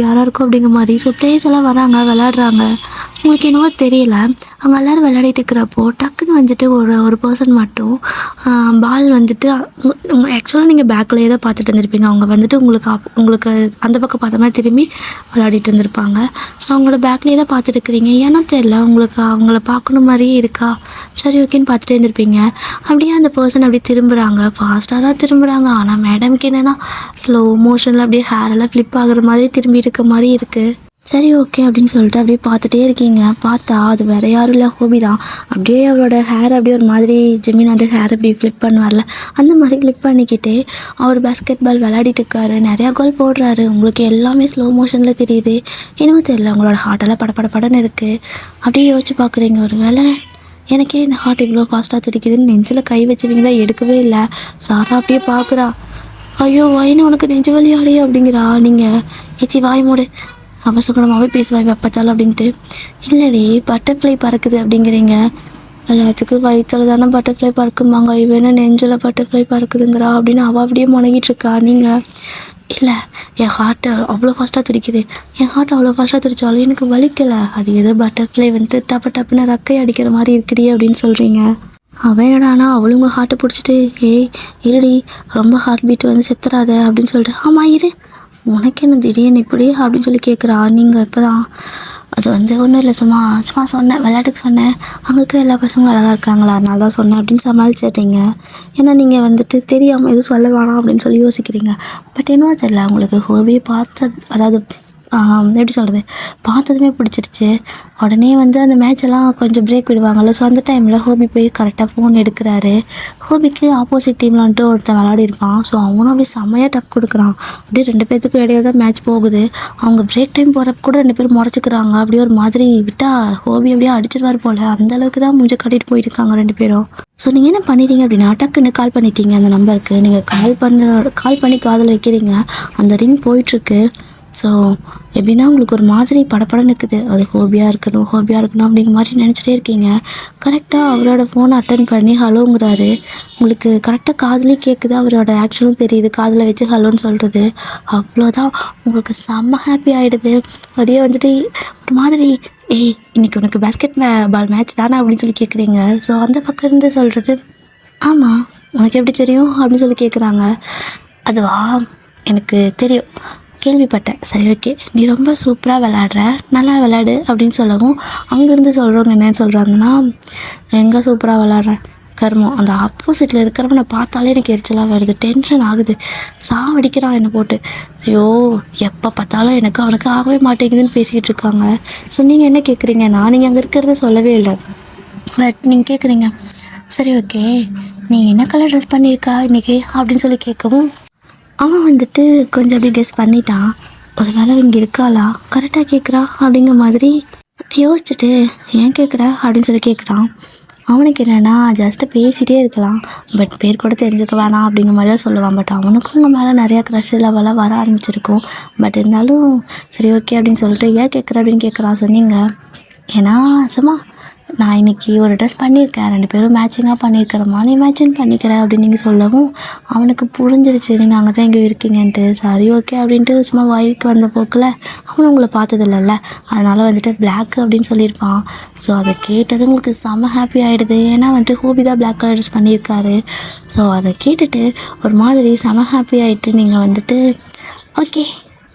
யாராருக்கும் அப்படிங்கிற மாதிரி. ஸோ பிளேயர்ஸ் எல்லாம் வராங்க, விளாட்றாங்க. உங்களுக்கு என்னவோ தெரியல, அவங்க எல்லோரும் விளையாடிட்டு இருக்கிறப்போ டக்குன்னு வந்துட்டு ஒரு பர்சன் மட்டும் பால் வந்துட்டு ஆக்சுவலாக நீங்கள் பேக்கில் தான் பார்த்துட்டு இருந்திருப்பீங்க, அவங்க வந்துட்டு உங்களுக்கு அந்த பக்கம் பார்த்த மாதிரி திரும்பி விளையாடிட்டு இருந்திருப்பாங்க. ஸோ அவங்களோட பேக்லேயே தான் பார்த்துட்டு இருக்கிறீங்க. ஏன்னா தெரியல, உங்களுக்கு அவங்கள பார்க்கணும் மாதிரியே இருக்கா. சரி ஓகேன்னு பார்த்துட்டே இருந்திருப்பீங்க. அப்படியே அந்த பர்சன் அப்படியே திரும்புகிறாங்க, ஃபாஸ்ட்டாக தான் திரும்புகிறாங்க. ஆனால் மேடம்க்கு என்னென்னா ஸ்லோ மோஷனில் அப்படியே ஹேரெல்லாம் ஃப்ளிப் ஆகுற மாதிரி திரும்பி இருக்க மாதிரி இருக்குது. சரி ஓகே அப்படின்னு சொல்லிட்டு அப்படியே பார்த்துட்டே இருக்கீங்க. பார்த்தா அது வேறு யாரும் இல்லை, ஹோபி தான். அப்படியே அவரோட ஹேர் அப்படியே ஒரு மாதிரி ஜெமின் வந்து ஹேர் அப்படி ஃப்ளிப் பண்ணுவார்ல, அந்த மாதிரி ஃப்ளிப் பண்ணிக்கிட்டே அவர் பேஸ்கெட் பால் விளையாடிட்டு இருக்காரு. நிறையா கோல் போடுறாரு. உங்களுக்கு எல்லாமே ஸ்லோ மோஷனில் தெரியுது. இன்னும் தெரியல, உங்களோட ஹார்ட்டெல்லாம் படன்னு இருக்குது. அப்படியே யோசிச்சு பார்க்குறீங்க, ஒரு வேளை எனக்கே இந்த ஹார்ட் இவ்வளோ ஃபாஸ்ட்டாக துடிக்குதுன்னு நெஞ்சில் கை வச்சுவீங்க தான், எடுக்கவே இல்லை. சாரா அப்படியே பார்க்குறா. ஐயோ வாயின்னு உனக்கு நெஞ்சு வலி ஆடே அப்படிங்கிறா. நீங்கள் ஏச்சி வாய் மூடு, அவசரமாகவே பேசுவாய் பார்த்தாலும் அப்படின்ட்டு. இல்லடி பட்டர்ஃப்ளை பறக்குது அப்படிங்கிறீங்க. எல்லாத்துக்கும் வயிற்றுல தானே பட்டர்ஃப்ளை பறக்குமாங்க, இவன நெஞ்சில் பட்டர்ஃப்ளை பறக்குதுங்கிறா அப்படின்னு அவள் அப்படியே முனகிட்டு இருக்கா. நீங்கள் இல்லை, என் ஹார்ட்டு அவ்வளோ ஃபாஸ்ட்டாக துடிக்குது. என் ஹார்ட் அவ்வளோ ஃபாஸ்ட்டாக துடிச்சாலும் எனக்கு வலிக்கலை. அது ஏதோ பட்டர்ஃப்ளை வந்துட்டு டப்புன்னு ரக்கை அடிக்கிற மாதிரி இருக்குடி அப்படின்னு சொல்கிறீங்க. அவன் என்னடானா அவளுங்க ஹார்ட்டை பிடிச்சிட்டு, ஏய் இருடி, ரொம்ப ஹார்ட் பீட் வந்து செத்துறாத அப்படின்னு சொல்லிட்டு, ஆமாம் இரு, உனக்கு என்ன திடீர்னு இப்படி அப்படின்னு சொல்லி கேட்குறா. நீங்கள் இப்போ தான் அது வந்து ஒன்றும் இல்லை, சும்மா சும்மா சொன்னேன், விளையாட்டுக்கு சொன்னேன், அங்கே இருக்கிற எல்லா பசங்களும் அழகாக இருக்காங்களா அதனால தான் சொன்னேன் அப்படின்னு சமாளிச்சிட்றீங்க. ஏன்னா நீங்கள் வந்துட்டு தெரியாமல் எதுவும் சொல்ல வேணாம் அப்படின்னு சொல்லி யோசிக்கிறீங்க. பட் என்னவோ தெரியல, உங்களுக்கு ஹோபியை பார்த்த, அதாவது எப்படி சொல்கிறது, பார்த்ததுமே பிடிச்சிருச்சு. உடனே வந்து அந்த மேட்செல்லாம் கொஞ்சம் பிரேக் விடுவாங்கள்ல, ஸோ அந்த டைமில் ஹோபி போய் கரெக்டாக ஃபோன் எடுக்கிறாரு. ஹோபிக்கு ஆப்போசிட் டீமில் வந்துட்டு ஒருத்தன் விளையாடி இருப்பான். ஸோ அவனும் அப்படியே செம்மையாக டஃப் கொடுக்குறான். அப்படியே 2 பேர்த்துக்கும் இடையே தான் மேட்ச் போகுது. அவங்க பிரேக் டைம் போகிறப்ப கூட 2 பேரும் முறைச்சிக்கிறாங்க. அப்படியே ஒரு மாதிரி விட்டால் ஹோபி அப்படியே அடிச்சிடுவார் போல், அந்தளவுக்கு தான் முடிஞ்ச கட்டிட்டு போயிருக்காங்க 2 பேரும். ஸோ நீங்கள் என்ன பண்ணிட்டீங்க அப்படின்னா, டக்குன்னு கால் பண்ணிட்டீங்க அந்த நம்பருக்கு. நீங்கள் கால் பண்ணி காதில் வைக்கிறீங்க. அந்த ரிங் போயிட்டுருக்கு. ஸோ எப்படின்னா உங்களுக்கு ஒரு மாதிரி படப்படன்னு இருக்குது. அது ஹோபியாக இருக்கணும் அப்படிங்கிற மாதிரி நினச்சிட்டே இருக்கீங்க. கரெக்டாக அவரோட ஃபோனை அட்டன் பண்ணி ஹலோங்கிறாரு. உங்களுக்கு கரெக்டாக காதுலேயே கேட்குது, அவரோட ஆக்ஷனும் தெரியுது, காதில் வச்சு ஹலோன்னு சொல்கிறது. அவ்வளோதான், உங்களுக்கு செம்ம ஹாப்பி ஆகிடுது. அதே வந்துட்டு ஒரு மாதிரி, ஏய் இன்றைக்கி உனக்கு பேஸ்கெட் பால் மேட்ச் தானே அப்படின்னு சொல்லி கேட்குறீங்க. ஸோ அந்த பக்கம் இருந்து சொல்கிறது, ஆமாம் உனக்கு எப்படி தெரியும் அப்படின்னு சொல்லி கேட்குறாங்க. அதுவா, எனக்கு தெரியும், கேள்விப்பட்டேன். சரி ஓகே, நீ ரொம்ப சூப்பராக விளையாடுற, நல்லா விளையாடு அப்படின்னு சொல்லவும், அங்கேருந்து சொல்கிறவங்க என்ன சொல்கிறாங்கன்னா, எங்கே சூப்பராக விளையாடுறேன், கர்மம் அந்த ஆப்போசிட்டில் இருக்கிறவனை பார்த்தாலே எனக்கு எரிச்சலாக வருது, டென்ஷன் ஆகுது, சாவடிக்கிறான் என்னை போட்டு, ஐயோ எப்போ பார்த்தாலும் எனக்கு அவனுக்கு ஆகவே மாட்டேங்குதுன்னு பேசிக்கிட்டு இருக்காங்க. ஸோ நீங்கள் என்ன கேட்குறீங்க, நான் நீங்கள் அங்கே இருக்கிறத சொல்லவே இல்லை, பட் நீங்கள் கேட்குறீங்க, சரி ஓகே நீ என்ன கலர் ட்ரெஸ் பண்ணியிருக்கா இன்றைக்கி அப்படின்னு சொல்லி கேட்கவும், அவன் வந்துட்டு கொஞ்சம் அப்படி கெஸ் பண்ணிட்டான். ஒரு வேளை இங்கே இருக்காளா, கரெக்டாக கேட்குறா அப்படிங்கிற மாதிரி யோசிச்சுட்டு, ஏன் கேட்குறா அப்படின்னு சொல்லி கேட்குறான். அவனுக்கு என்னென்னா ஜஸ்ட்டு பேசிகிட்டே இருக்கலாம், பட் பேர் கூட தெரிஞ்சுக்க வேணாம் அப்படிங்கிற மாதிரி தான் சொல்லுவான். பட் அவனுக்கும் உங்கள் மேலே நிறையா க்ரஷ் லெவலாக வர ஆரம்பிச்சிருக்கும். பட் இருந்தாலும் சரி ஓகே அப்படின்னு சொல்லிட்டு, ஏன் கேட்குற அப்படின்னு கேட்குறான். சொன்னீங்க, ஏன்னா சும்மா நான் இன்றைக்கி ஒரு ட்ரெஸ் பண்ணியிருக்கேன், 2 பேரும் மேட்சிங்காக பண்ணியிருக்கிறோமா, நீ மேட்சிங் பண்ணிக்கிற அப்படின்னு நீங்கள் சொல்லவும், அவனுக்கு புரிஞ்சிருச்சு நீங்கள் அங்கே தான் இங்கே இருக்கீங்கன்ட்டு. சரி ஓகே அப்படின்ட்டு சும்மா வாய்க்கு வந்த போக்கில், அவனும் உங்களை பார்த்ததில்லல்ல, அதனால் வந்துட்டு பிளாக் அப்படின்னு சொல்லியிருப்பான். ஸோ அதை கேட்டது உங்களுக்கு செம்ம ஹாப்பி ஆகிடுது. ஏன்னா வந்துட்டு ஹோபி தான் பிளாக் கலர் ட்ரெஸ் பண்ணியிருக்காரு. ஸோ அதை கேட்டுட்டு ஒரு மாதிரி செம்ம ஹாப்பி ஆகிட்டு நீங்கள் வந்துட்டு, ஓகே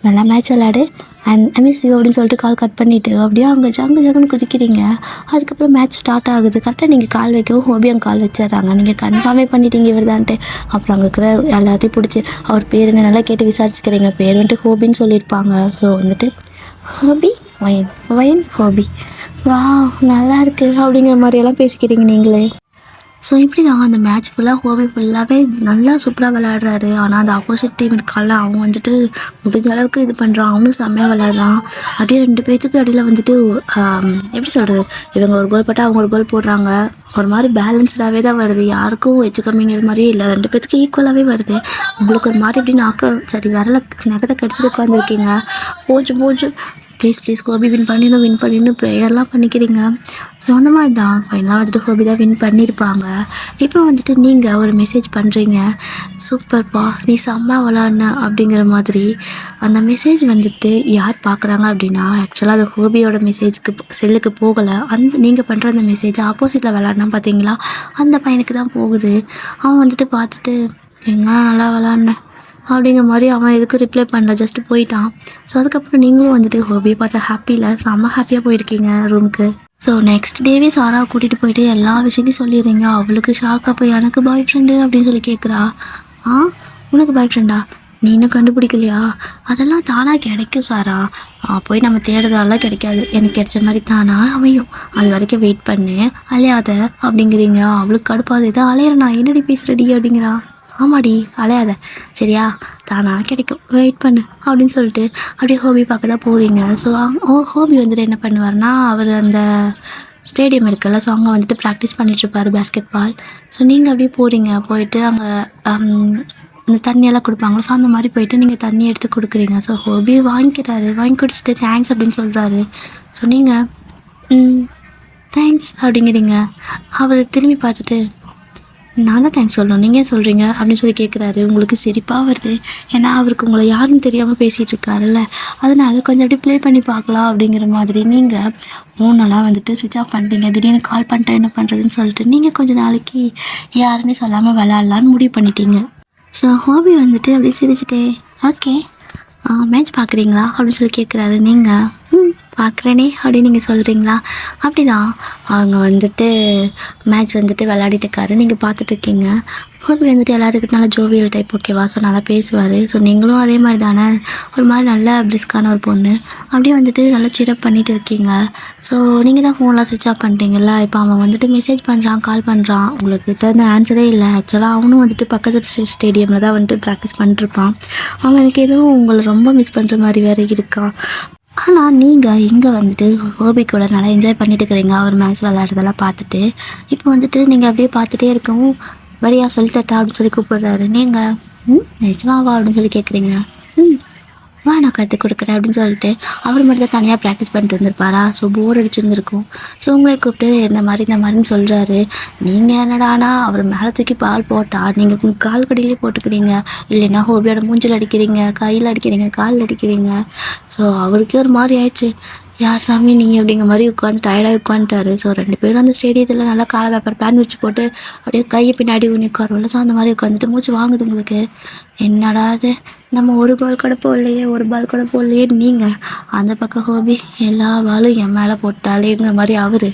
நல்லா மேட்ச் விளையாடு அண்ட் மிஸ் யூ அப்படின்னு சொல்லிட்டு கால் கட் பண்ணிவிட்டு அப்படியே அங்கே ஜங்குன்னு குதிக்கிறீங்க. அதுக்கப்புறம் மேட்ச் ஸ்டார்ட் ஆகுது. கரெக்டாக நீங்கள் கால் வைக்கவும் ஹோபி அங்கே கால் வச்சிடுறாங்க. நீங்கள் கன்ஃபார்மே பண்ணிட்டீங்க இவர் தான்ட்டு. அப்புறம் அங்கே இருக்கிற எல்லாத்தையும் பிடிச்சி அவர் பேர் என்ன நல்லா கேட்டு விசாரிச்சுக்கிறீங்க. பேர் வந்துட்டு ஹோபின்னு சொல்லியிருப்பாங்க. ஸோ வந்துட்டு ஹோபி வயன் ஹோபி, வா நல்லா இருக்குது அப்படிங்கிற மாதிரியெல்லாம் பேசிக்கிறீங்க நீங்களே. ஸோ இப்படி தான் அந்த மேட்ச் ஹோபி ஃபுல்லாகவே நல்லா சூப்பராக விளையாடுறாரு. ஆனால் அந்த ஆப்போசிட் டீம் இருக்கால, அவன் வந்துட்டு முடிஞ்ச அளவுக்கு இது பண்ணுறான், அவனும் செம்மையாக விளையாடுறான். அப்படியே 2 பேத்துக்கு இடையில வந்துட்டு எப்படி சொல்கிறது, இவங்க ஒரு கோல் போட்டால் அவங்க ஒரு கோல் போடுறாங்க. ஒரு மாதிரி பேலன்ஸ்டாகவே தான் வருது, யாருக்கும் எச்சு கம்மிங்கிற மாதிரியே இல்லை, 2 பேத்துக்கு ஈக்குவலாகவே வருது. உங்களுக்கு ஒரு மாதிரி இப்படி சரி வரல நகத்தை கடிச்சிட்டு உட்காந்துருக்கீங்க. போச்சு ப்ளீஸ் ஹோபி வின் பண்ணிடணும் ப்ரேயர்லாம் பண்ணிக்கிறீங்க. ஸோ அந்த மாதிரி தான் ஃபைனலாக வந்துட்டு ஹோபி தான் வின் பண்ணியிருப்பாங்க. இப்போ வந்துட்டு நீங்கள் ஒரு மெசேஜ் பண்ணுறீங்க, சூப்பர்ப்பா நீ செம்ம விளாட்ன அப்படிங்கிற மாதிரி. அந்த மெசேஜ் வந்துட்டு யார் பார்க்குறாங்க அப்படின்னா, ஆக்சுவலாக அது ஹோபியோட மெசேஜ்க்கு செல்லுக்கு போகலை. நீங்கள் பண்ணுற அந்த மெசேஜ் ஆப்போசிட்டில் விளாட்னா பார்த்தீங்களா, அந்த பையனுக்கு தான் போகுது. அவன் வந்துட்டு பார்த்துட்டு, எங்கன்னா நல்லா விளாட்னேன் அப்படிங்கிற மாதிரி அவன் எதுக்கும் ரிப்ளை பண்ணல, ஜஸ்ட்டு போயிட்டான். ஸோ அதுக்கப்புறம் நீங்களும் வந்துட்டு ஹோபியை பார்த்தா ஹாப்பியில் செம்ம ஹாப்பியாக போயிருக்கீங்க ரூமுக்கு. ஸோ நெக்ஸ்ட் டேவே சாராவை கூட்டிகிட்டு போயிட்டு எல்லா விஷயத்தையும் சொல்லிடுறீங்க. அவளுக்கு ஷாக்காக போய் எனக்கு பாய் ஃப்ரெண்டு அப்படின்னு சொல்லி கேட்குறா. உனக்கு பாய் ஃப்ரெண்டா, நீ இன்னும் கண்டுபிடிக்கலையா, அதெல்லாம் தானாக கிடைக்கும் சாரா, போய் நம்ம தேடுறதாலாம் கிடைக்காது, எனக்கு கிடைச்ச மாதிரி தானா அமையும், அது வரைக்கும் வெயிட் பண்ணு அலையாத அப்படிங்கிறீங்க. அவளுக்கு கடுப்பாது, இதை அலையிறேன் நான் என்னடி பேசுகிறடி அப்படிங்கிறா. ஆமாடி அலையாத சரியா, தானா கிடைக்கும் வெயிட் பண்ணு அப்படின்னு சொல்லிட்டு அப்படியே ஹோபி பார்க்க தான் போகிறீங்க. ஸோ ஹோபி வந்துட்டு என்ன பண்ணுவார்னா, அவர் அந்த ஸ்டேடியம் இருக்குல்ல, ஸோ அங்கே வந்துட்டு ப்ராக்டிஸ் பண்ணிகிட்ருப்பார் பேஸ்கெட் பால். ஸோ நீங்கள் அப்படியே போயிட்டு அங்கே அந்த தண்ணியெல்லாம் கொடுப்பாங்களோ, ஸோ அந்த மாதிரி போயிட்டு நீங்கள் தண்ணி எடுத்து கொடுக்குறீங்க. ஸோ ஹோபி வாங்கி குடிச்சிட்டு தேங்க்ஸ் அப்படின்னு சொல்கிறாரு. ஸோ நீங்கள் தேங்க்ஸ் அப்படிங்கிறீங்க. அவர் திரும்பி பார்த்துட்டு, நான் தான் தேங்க்ஸ் சொல்லணும், நீங்கள் சொல்கிறீங்க அப்படின்னு சொல்லி கேட்குறாரு. உங்களுக்கு சிரிப்பாக வருது. ஏன்னா அவருக்கு உங்களை யாருன்னு தெரியாமல் பேசிகிட்டு இருக்காருல்ல, அதனால கொஞ்சம் அப்படி ப்ளே பண்ணி பார்க்கலாம் அப்படிங்கிற மாதிரி நீங்கள் ஃபோனெல்லாம் வந்துட்டு சுவிட்ச் ஆஃப் பண்ணிட்டீங்க. திடீர்னு கால் பண்ணிட்டேன் என்ன பண்ணுறதுன்னு சொல்லிட்டு நீங்கள் கொஞ்சம் நாளைக்கு யாருன்னே சொல்லாமல் விளாட்லான்னு முடிவு பண்ணிட்டீங்க. ஸோ ஹோபி வந்துட்டு அப்படியே சிரிச்சிட்டே ஓகே மேட்ச் பார்க்குறீங்களா அப்படின்னு சொல்லி கேட்குறாரு. நீங்கள் பார்க்குறேனே அப்படின்னு நீங்கள் சொல்கிறீங்களா? அப்படி தான் அவங்க வந்துட்டு மேட்ச் வந்துட்டு விளையாடிட்டு இருக்காரு, நீங்கள் பார்த்துட்ருக்கீங்க. ஹோபி வந்துட்டு எல்லாருக்கிட்ட நல்லா ஜோவியல் டைப் ஓகேவா, ஸோ நல்லா பேசுவார். ஸோ நீங்களும் அதே மாதிரி தானே, ஒரு மாதிரி நல்ல பிரிஸ்கான ஒரு பொண்ணு, அப்படியே வந்துட்டு நல்லா சிரப் பண்ணிகிட்டு இருக்கீங்க. ஸோ நீங்கள் தான் ஃபோன்லாம் சுவிட்ச் ஆஃப் பண்ணிட்டீங்கல்ல. இப்போ அவன் வந்துட்டு மெசேஜ் பண்ணுறான், கால் பண்ணுறான், உங்கள்கிட்ட அந்த ஆன்சரே இல்லை. ஆக்சுவலாக அவனும் வந்துட்டு பக்கத்து ஸ்டேடியமில் தான் வந்துட்டு ப்ராக்டிஸ் பண்ணிட்டுருப்பான். அவனுக்கு எதுவும் உங்களை ரொம்ப மிஸ் பண்ணுற மாதிரி வேறு இருக்கான். ஆனால் நீங்கள் இங்கே வந்துட்டு ஹோபி கூட நல்லா என்ஜாய் பண்ணிட்டு இருக்கிறீங்க அவர் மேட்ச் விளையாடுறதெல்லாம் பார்த்துட்டு. இப்போ வந்துட்டு நீங்கள் அப்படியே பார்த்துட்டே இருக்கவும் வரியா சொல்லித்தட்டா அப்படின்னு சொல்லி கூப்பிடுறாரு. நீங்கள் நிஜமாவா அப்படின்னு சொல்லி கேட்குறீங்க. வா நான் கற்றுக் கொடுக்குறேன் அப்படின்னு சொல்லிட்டு அவர் மட்டும் தான் தனியாக ப்ராக்டிஸ் பண்ணிட்டு இருந்திருப்பாரா. ஸோ போர் அடிச்சுருந்துருக்கும். ஸோ உங்களை கூப்பிட்டு இந்த மாதிரின்னு சொல்கிறாரு. நீங்கள் என்னடானா அவர் மேலே தூக்கி பால் போட்டால் நீங்கள் கால் கடியிலே போட்டுக்கிறீங்க, இல்லைன்னா ஹோபியோட மூஞ்சில் அடிக்கிறீங்க, கையில் அடிக்கிறீங்க, காலில் அடிக்கிறீங்க. ஸோ அவருக்கே ஒரு மாதிரி ஆயிடுச்சு. யார் சாமி நீங்கள் அப்படிங்கிற மாதிரி உட்காந்து டயர்டாக உட்காந்துட்டாரு. ஸோ 2 பேரும் அந்த ஸ்டேடியத்தில் நல்லா காலை பேப்பர் பேன் வச்சு போட்டு அப்படியே கையை பின்னாடி ஊனி உட்காருவோம்ல, ஸோ அந்த மாதிரி உட்காந்துட்டு மூச்சு வாங்குது உங்களுக்கு. என்னடா அது, நம்ம ஒரு பால் கூட போடலையே, ஒரு பால் கூட போடலையே. நீங்கள் அந்த பக்கம் ஹோபி எல்லா பாலும் என் மேலே போட்டாலேங்கிற மாதிரி அவர்.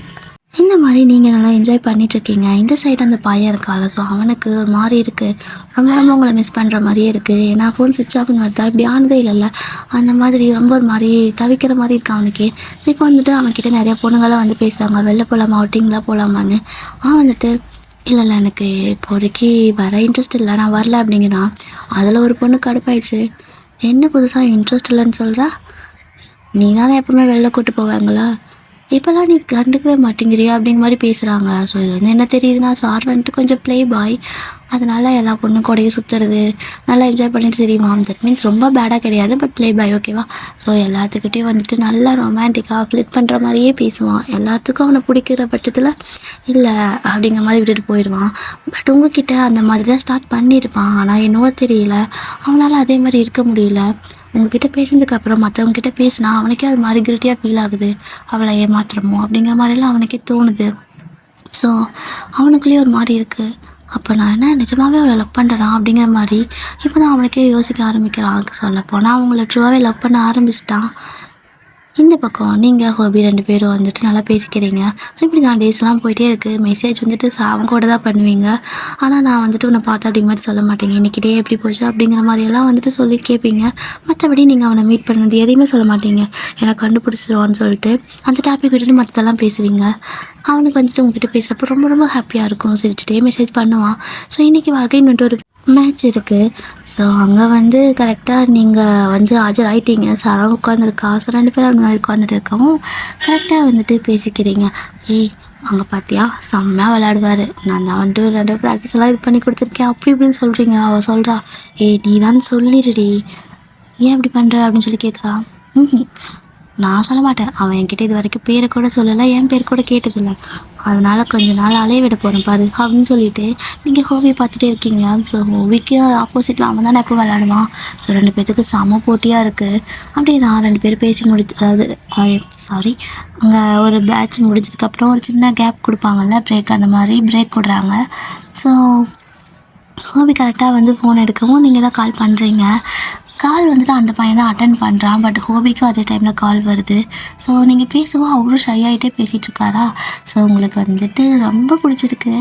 இந்த மாதிரி நீங்கள் நல்லா என்ஜாய் பண்ணிகிட்ருக்கீங்க. இந்த சைடு அந்த பையன் இருக்கால, ஸோ அவனுக்கு ஒரு மாதிரி இருக்குது, ரொம்ப ரொம்ப உங்களை மிஸ் பண்ணுற மாதிரியே இருக்குது. ஏன்னா ஃபோன் சுவிட்ச் ஆஃப்னு வருதா, இப்படி ஆனதே இல்லைல்ல, அந்த மாதிரி ரொம்ப ஒரு மாதிரி தவிக்கிற மாதிரி இருக்கான் அவனுக்கு. ஸோ இப்போ வந்துட்டு அவன்கிட்ட நிறையா பொண்ணுங்களாம் வந்து பேசுகிறாங்க, வெளில போகலாமா, அவுட்டிங்லாம் போகலாமான்னு. அவன் வந்துட்டு இல்லை எனக்கு இப்போதைக்கு வர இன்ட்ரெஸ்ட் இல்லை, நான் வரல அப்படிங்கிறான். அதில் ஒரு பொண்ணு கடுப்பாயிடுச்சு. என்ன புதுசாக இன்ட்ரெஸ்ட் இல்லைன்னு சொல்கிறா, நீ தானே எப்பவுமே வெளில கூட்டு போவாங்களா, இப்போல்லாம் நீ கண்டுக்கவே மாட்டேங்கிறியா அப்படிங்கிற மாதிரி பேசுகிறாங்க. ஸோ இது வந்து என்ன தெரியுதுன்னா, சார் வந்துட்டு கொஞ்சம் ப்ளே பாய், அதனால் எல்லா பொண்ணும் கூடயே சுற்றுறது நல்லா என்ஜாய் பண்ணிட்டு தெரியுமா. தட் மீன்ஸ் ரொம்ப பேடாக கிடையாது, பட் ப்ளே பாய் ஓகேவா. ஸோ எல்லாத்துக்கிட்டையும் வந்துட்டு நல்லா ரொமான்டிக்காக ஃப்ளிட் பண்ணுற மாதிரியே பேசுவான். எல்லாத்துக்கும் அவனை பிடிக்கிற பட்சத்தில் இல்லை அப்படிங்கிற மாதிரி விட்டுட்டு போயிடுவான். பட் உங்ககிட்ட அந்த மாதிரி தான் ஸ்டார்ட் பண்ணியிருப்பான். ஆனால் என்னவோ தெரியல, அவனால் அதே மாதிரி இருக்க முடியல. உங்ககிட்ட பேசினதுக்கப்புறம் மற்றவங்ககிட்ட பேசினா அவனுக்கே அது மாதிரி கில்ட்டியாக ஃபீல் ஆகுது, அவளை ஏமாத்துறமோ அப்படிங்கிற மாதிரிலாம் அவனுக்கே தோணுது. ஸோ அவனுக்குள்ளேயே ஒரு மாதிரி இருக்குது. அப்போ நான் என்ன நிஜமாகவே அவளை லவ் பண்ணுறேன் அப்படிங்கிற மாதிரி இப்போ தான் அவனுக்கே யோசிக்க ஆரம்பிக்கிறான். சொல்லப்போனால் அவங்கள ட்ரூவாகவே லவ் பண்ண ஆரம்பிச்சிட்டான். இந்த பக்கம் நீங்கள் ஹோபி 2 பேரும் வந்துட்டு நல்லா பேசிக்கிறீங்க. ஸோ இப்படி தான் டேஸ்லாம் போயிட்டே இருக்குது. மெசேஜ் வந்துட்டு அவங்க கூட தான் பண்ணுவீங்க. ஆனால் நான் வந்துட்டு உன்னை பார்த்தேன் அப்படிங்கிற மாதிரி சொல்ல மாட்டேங்க. இன்றைக்கி டே எப்படி போச்சு அப்படிங்கிற மாதிரியெல்லாம் வந்துட்டு சொல்லி கேட்பீங்க. மற்றபடி நீங்கள் அவனை மீட் பண்ணது எதையுமே சொல்ல மாட்டீங்க, ஏன்னா கண்டுபிடிச்சிடுவான்னு சொல்லிட்டு அந்த டாபிக் விட்டுட்டு மற்றதெல்லாம் பேசுவீங்க. அவனுக்கு வந்துட்டு உங்ககிட்ட பேசுகிறப்ப ரொம்ப ரொம்ப ஹாப்பியாக இருக்கும், சிரிச்சுட்டே மெசேஜ் பண்ணுவான். ஸோ இன்றைக்கி வகைன்னு வந்துட்டு ஒரு மேட்ச் இருக்குது. ஸோ அங்கே வந்து கரெக்டாக நீங்கள் வந்து ஆஜராகிட்டீங்க. சாராக உட்காந்துருக்கா. ஸோ 2 பேரும் அந்த மாதிரி உட்காந்துட்டு இருக்கவும் கரெக்டாக வந்துட்டு பேசிக்கிறீங்க. ஏய் அங்கே பார்த்தியா செம்மையாக விளையாடுவார், நான் தான் வந்துட்டு 2 ப்ராக்டிஸ் எல்லாம் இது பண்ணி கொடுத்துருக்கேன் அப்படி இப்படின்னு சொல்கிறீங்க. அவள் சொல்கிறா, ஏய் நீ தான் சொல்லிடுடி, ஏன் இப்படி பண்ணுற அப்படின்னு சொல்லி கேட்குறா. நான் சொல்ல மாட்டேன், அவன் என்கிட்ட இது வரைக்கும் பேரை கூட சொல்லலை, என் பேர் கூட கேட்டதில்லை, அதனால் கொஞ்ச நாள் அலைய விட போகிறேன் பாரு அப்படின்னு சொல்லிட்டு நீங்கள் ஹோபியை பார்த்துட்டே இருக்கீங்க. ஸோ ஹோபிக்கு ஆப்போசிட்டில் அவன் தானே எப்போ விளையாடுவான். ஸோ 2 பேர்த்துக்கு செம போட்டியாக இருக்குது. அப்படியே நான் 2 பேர் பேசி அதாவது அங்கே ஒரு பேட்ச் முடிஞ்சதுக்கப்புறம் ஒரு சின்ன கேப் கொடுப்பாங்கல்ல, பிரேக், அந்த மாதிரி பிரேக் விடுறாங்க. ஸோ ஹோபி கரெக்டாக வந்து ஃபோன் எடுக்கவும் நீங்கள் தான் கால் பண்ணுறீங்க. கால் வந்துட்டு அந்த பையன் தான் அட்டன் பண்ணுறான், பட் ஹோபிக்கும் அதே டைமில் கால் வருது. ஸோ நீங்கள் பேசுவோம் அவரும் ஷை ஆகிட்டே பேசிகிட்ருக்காரா. ஸோ உங்களுக்கு வந்துட்டு ரொம்ப பிடிச்சிருக்கு,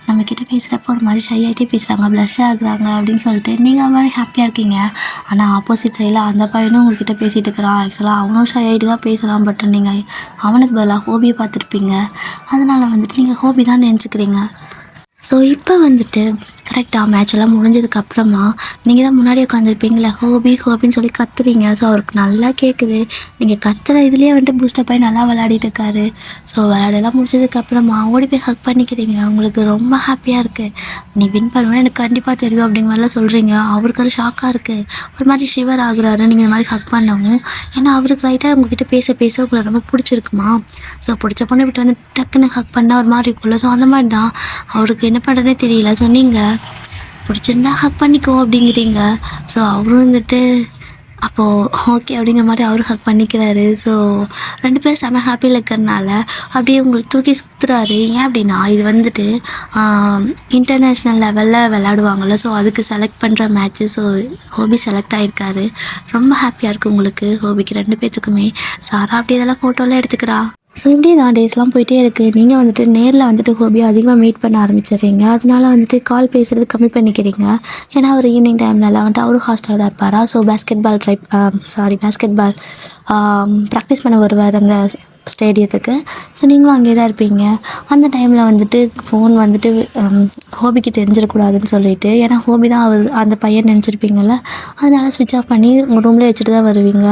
நம்மக்கிட்ட பேசுகிறப்ப ஒரு மாதிரி ஷை ஆகிட்டே பேசுகிறாங்க, ப்ளஷ் ஆகுறாங்க அப்படின்னு சொல்லிட்டு நீங்கள் ஒரு மாதிரி ஹாப்பியாக இருக்கீங்க. ஆனால் ஆப்போசிட் சைடில் அந்த பையனும் உங்கள்கிட்ட பேசிகிட்டு இருக்கிறான். ஆக்சுவலாக அவனும் ஷை ஆகிட்டு தான் பேசுகிறான், பட் நீங்கள் அவனுக்கு பதிலாக ஹோபியை பார்த்துருப்பீங்க, அதனால் வந்துட்டு நீங்கள் ஹோபி தான் நினச்சிக்கிறீங்க. ஸோ இப்போ வந்துட்டு கரெக்டாக மேட்ச் எல்லாம் முடிஞ்சதுக்கப்புறமா நீங்கள் தான் முன்னாடி உட்காந்துருப்பீங்களே ஹோபி ஹோபின்னு சொல்லி கத்துறீங்க. ஸோ அவருக்கு நல்லா கேட்குது. நீங்கள் கத்துற இதுலேயே வந்துட்டு பூஸ்டப் ஆகி நல்லா விளையாடிட்டு இருக்காரு. ஸோ விளையாடலாம் முடிச்சதுக்கப்புறமா ஓடி போய் ஹக் பண்ணிக்கிறீங்க. உங்களுக்கு ரொம்ப ஹாப்பியாக இருக்குது. நீ வின் பண்ணுவேன்னு எனக்கு கண்டிப்பாக தெரியும் அப்படிங்கிற மாதிரிலாம் சொல்கிறீங்க. அவருக்கு அது ஷாக்காக இருக்குது. ஒரு மாதிரி ஷிவர் ஆகுறாரு நீங்கள் இந்த மாதிரி ஹக் பண்ணவும். ஏன்னா அவருக்கு லைட்டாக உங்ககிட்ட பேச பேச உங்களை ரொம்ப பிடிச்சிருக்குமா. ஸோ பிடிச்ச பொண்ணை விட்டு வந்து டக்குன்னு ஹக் பண்ணால் ஒரு மாதிரி இருக்கும்ல. ஸோ அந்த மாதிரி தான் அவருக்கு என்ன பண்ணுறதுனே தெரியல. ஸோ நீங்கள் பிடிச்சிருந்தா ஹக் பண்ணிக்கோ அப்படிங்கிறீங்க. ஸோ அவரும் வந்துட்டு அப்போது ஓகே அப்படிங்கிற மாதிரி அவரும் ஹக் பண்ணிக்கிறாரு. ஸோ 2 பேரும் செம்ம ஹாப்பியில் இருக்கிறனால அப்படியே உங்களுக்கு தூக்கி சுற்றுறாரு. ஏன் அப்படின்னா இது வந்துட்டு இன்டர்நேஷ்னல் லெவலில் விளையாடுவாங்கள்ல. ஸோ அதுக்கு செலக்ட் பண்ணுற மேட்ச்சு. ஸோ ஹோபி செலக்ட் ஆகிருக்காரு. ரொம்ப ஹாப்பியாக இருக்குது உங்களுக்கு ஹோபிக்கு 2 பேர்த்துக்குமே. சாரா அப்படி இதெல்லாம் ஃபோட்டோலாம் எடுத்துக்கிறா. ஸோ இப்படி தான் டேஸ்லாம் போயிட்டே இருக்குது. நீங்கள் வந்துட்டு நேரில் வந்துட்டு ஹோபியை அதிகமாக மீட் பண்ண ஆரம்பிச்சிடுறீங்க. அதனால வந்துட்டு கால் பேசுகிறது கம்மி பண்ணிக்கிறீங்க. ஏன்னா ஒரு ஈவினிங் டைம்லலாம் வந்துட்டு அவரும் ஹாஸ்டலில் தான் இருப்பாரா. ஸோ பேஸ்கெட் பால் ப்ராக்டிஸ் பண்ண வருவார் அந்த ஸ்டேடியத்துக்கு. ஸோ நீங்களும் அங்கே தான் இருப்பீங்க. அந்த டைமில் வந்துட்டு ஃபோன் வந்துட்டு ஹோபிக்கு தெரிஞ்சிடக்கூடாதுன்னு சொல்லிட்டு, ஏன்னா ஹோபி தான் அந்த பையன் நினச்சிருப்பீங்கள்ல, அதனால் ஸ்விட்ச் ஆஃப் பண்ணி உங்கள் ரூம்லேயே வச்சுட்டு தான் வருவீங்க.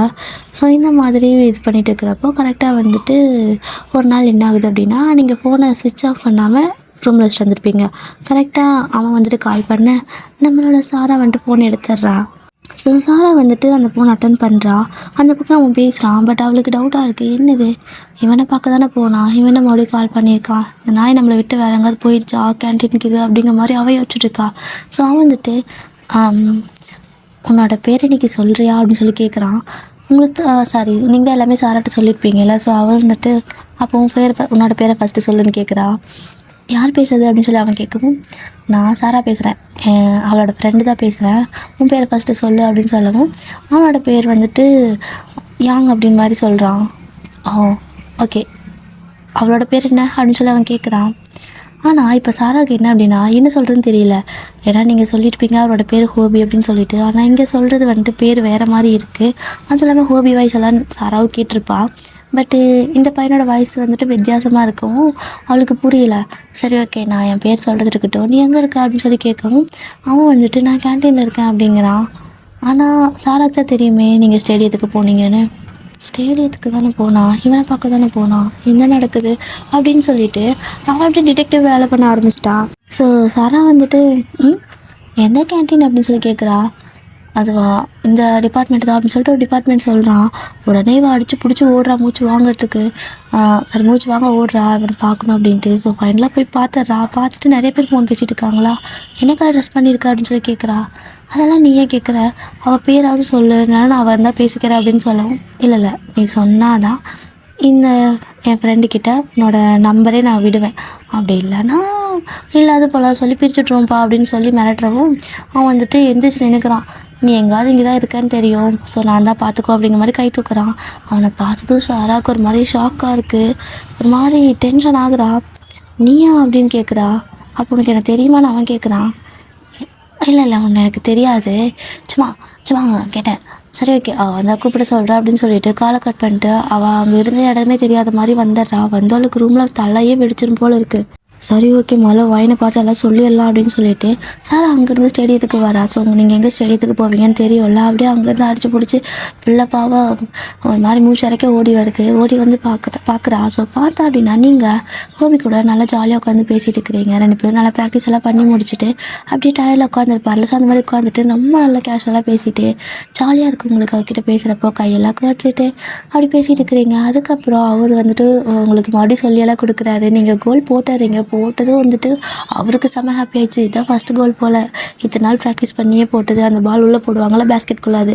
ஸோ இந்த மாதிரி இது பண்ணிகிட்டு இருக்கிறப்போ கரெக்டாக வந்துட்டு ஒரு நாள் என்ன ஆகுது அப்படின்னா, நீங்கள் ஃபோனை ஸ்விட்ச் ஆஃப் பண்ணாமல் ரூமில் வச்சுட்டு வந்துருப்பீங்க. கரெக்டாக அவன் வந்துட்டு கால் பண்ண நம்மளோட சாரா வந்துட்டு ஃபோன் எடுத்துடுறா. ஸோ சாரா வந்துட்டு அந்த ஃபோன் அட்டன் பண்ணுறா. அந்த பக்கம் அவன் பேசுகிறான். பட் அவளுக்கு டவுட்டாக இருக்குது. என்னது இவனை பார்க்க தானே போனான், இவனை மறுபடியும் கால் பண்ணியிருக்கான், இந்த நாய் நம்மளை விட்டு வேறு எங்கேயாவது போயிடுச்சா, கேன்டீனுக்கு இது அப்படிங்கிற மாதிரி அவன் யோசிச்சுட்ருக்கா. ஸோ அவன் வந்துட்டு உன்னோட பேர் இன்றைக்கி சொல்கிறியா அப்படின்னு சொல்லி கேட்குறான். உங்களுக்கு சாரி நீங்கள் தான் எல்லாமே சாராட்ட சொல்லியிருப்பீங்கல்ல. ஸோ அவன் வந்துட்டு அப்போ உன்னோட பேரை ஃபஸ்ட்டு சொல்லுன்னு கேட்குறா. யார் பேசுறது அப்படின்னு சொல்லி அவன் கேட்கவும், நான் சாரா பேசுகிறேன், அவளோட ஃப்ரெண்டு தான் பேசுகிறேன், உன் பேரை ஃபஸ்ட்டு சொல்லு அப்படின்னு சொல்லவும் அவனோட பேர் வந்துட்டு யாங் அப்படின்னு மாதிரி சொல்கிறான். ஓ ஓகே, அவளோட பேர் என்ன அப்படின்னு சொல்லி அவன் கேட்குறான். ஆனால் இப்போ சாராவுக்கு என்ன அப்படின்னா என்ன சொல்கிறதுன்னு தெரியல. ஏன்னா நீங்கள் சொல்லியிருப்பீங்க அவரோட பேர் ஹோபி அப்படின்னு சொல்லிட்டு, ஆனால் இங்கே சொல்கிறது வந்துட்டு பேர் வேறு மாதிரி இருக்குது. அதுவும் இல்லாமல் ஹோபி வாய்ஸ் எல்லாம் சாராவும் கேட்டிருப்பா. பட்டு இந்த பையனோட வாய்ஸ் வந்துட்டு வித்தியாசமாக இருக்கவும் அவளுக்கு புரியல. சரி ஓகே, நான் என் பேர் சொல்கிறது இருக்கட்டும், நீ எங்கே இருக்க அப்படின்னு சொல்லி கேட்கவும் அவன் வந்துட்டு நான் கேன்டீனில் இருக்கேன் அப்படிங்கிறான். ஆனால் சாராக்கு தான் தெரியுமே நீங்கள் ஸ்டேடியத்துக்கு போனீங்கன்னு. ஸ்டேடியத்துக்கு தானே போனான், இவனை பார்க்க தானே போனான், என்ன நடக்குது அப்படின்னு சொல்லிட்டு அவன் அப்படி டிடெக்டிவ் வேலை பண்ண ஆரம்பிச்சிட்டா. ஸோ சாரா வந்துட்டு எந்த கேன்டீன் அப்படின்னு சொல்லி கேட்குறா. அதுவா இந்த டிபார்ட்மெண்ட் தான் அப்படின்னு சொல்லிட்டு ஒரு டிபார்ட்மெண்ட் சொல்கிறான். உடனே அடித்து பிடிச்சி ஓடுறா மூச்சு வாங்கிறதுக்கு. மூச்சு வாங்க ஓடுறா இவனை பார்க்கணும் அப்படின்ட்டு. ஸோ ஃபைனலாக போய் பார்த்துட்றா. பார்த்துட்டு நிறைய பேர் ஃபோன் பேசிகிட்டு இருக்காங்களா. என்னக்கா ட்ரெஸ் பண்ணியிருக்கா அப்படின்னு சொல்லி கேட்குறா. அதெல்லாம் நீ ஏன் கேட்குற, அவள் பேராவது சொல்லுனால நான் அவள் இருந்தால் பேசிக்கிறேன் அப்படின்னு சொல்லவும், இல்லை நீ சொன்னாதான் என் ஃப்ரெண்டுக்கிட்ட உன்னோட நம்பரே நான் விடுவேன், அப்படி இல்லைன்னா இல்லாத போல சொல்லி பிரிச்சுட்ருவோம்ப்பா அப்படின்னு சொல்லி மிரட்டுறவும் அவன் வந்துட்டு எந்திரிச்சு நினைக்கிறான். நீ எங்காவது இங்கே தான் இருக்கேன்னு தெரியும், ஸோ நான் தான் பார்த்துக்கோ அப்படிங்கிற மாதிரி கை தூக்குறான். அவனை பார்த்ததும் ஷாராக்கு ஒரு மாதிரி ஷாக்காக இருக்குது, ஒரு மாதிரி டென்ஷன் ஆகுறா. நீயா அப்படின்னு கேட்குறா. அப்போ உனக்கு எனக்கு தெரியுமான்னு அவன் கேட்குறான். இல்லை ஒன்று எனக்கு தெரியாது, சும்மா கேட்டேன். சரி ஓகே, அவள் வந்தால் கூப்பிட சொல்கிறா அப்படின்னு சொல்லிட்டு காலை கட் பண்ணிட்டு அவள் அங்கே இருந்த இடமே தெரியாத மாதிரி வந்துடுறா. வந்தவளுக்கு ரூமில் தலையே வெடிச்சிடும் போல் இருக்குது. சரி ஓகே, முதல்ல வாயினை பார்த்து எல்லாம் சொல்லிடலாம் அப்படின்னு சொல்லிட்டு சார் அங்கேருந்து ஸ்டேடியத்துக்கு வரா. ஸோ நீங்கள் எங்கே ஸ்டேடியத்துக்கு போவீங்கன்னு தெரியும்ல. அப்படியே அங்கேருந்து அடித்து பிடிச்சி பிள்ளைப்பாவா ஒரு மாதிரி மூச்சு அரைக்க ஓடி வருது. ஓடி வந்து பார்க்குறா. ஸோ பார்த்தா அப்படின்னா நீங்கள் ஹோபி கூட நல்லா ஜாலியாக உட்காந்து பேசிகிட்டு இருக்கிறீங்க. 2 பேரும் நல்லா ப்ராக்டிஸ் எல்லாம் பண்ணி முடிச்சுட்டு அப்படியே டயர்டில் உட்காந்துருப்பார்ல. ஸோ அந்த மாதிரி உட்காந்துட்டு ரொம்ப நல்லா கேஷுவலாக பேசிட்டு ஜாலியாக இருக்குது உங்களுக்கு. அவர்கிட்ட பேசுகிறப்போ கையெல்லாம் கற்றுட்டு அப்படி பேசிகிட்டு இருக்கிறீங்க. அதுக்கப்புறம் அவர் வந்துட்டு உங்களுக்கு மறுபடியும் சொல்லியெல்லாம் கொடுக்குறாரு. நீங்கள் கோல் போட்டதும் வந்துட்டு அவருக்கு செம்ம ஹாப்பி ஆயிடுச்சு. இதுதான் ஃபஸ்ட்டு கோல் போல், இத்தனை நாள் ப்ராக்டிஸ் பண்ணியே போட்டது. அந்த பால் உள்ளே போடுவாங்களா பேஸ்கெட்குள்ளே, அது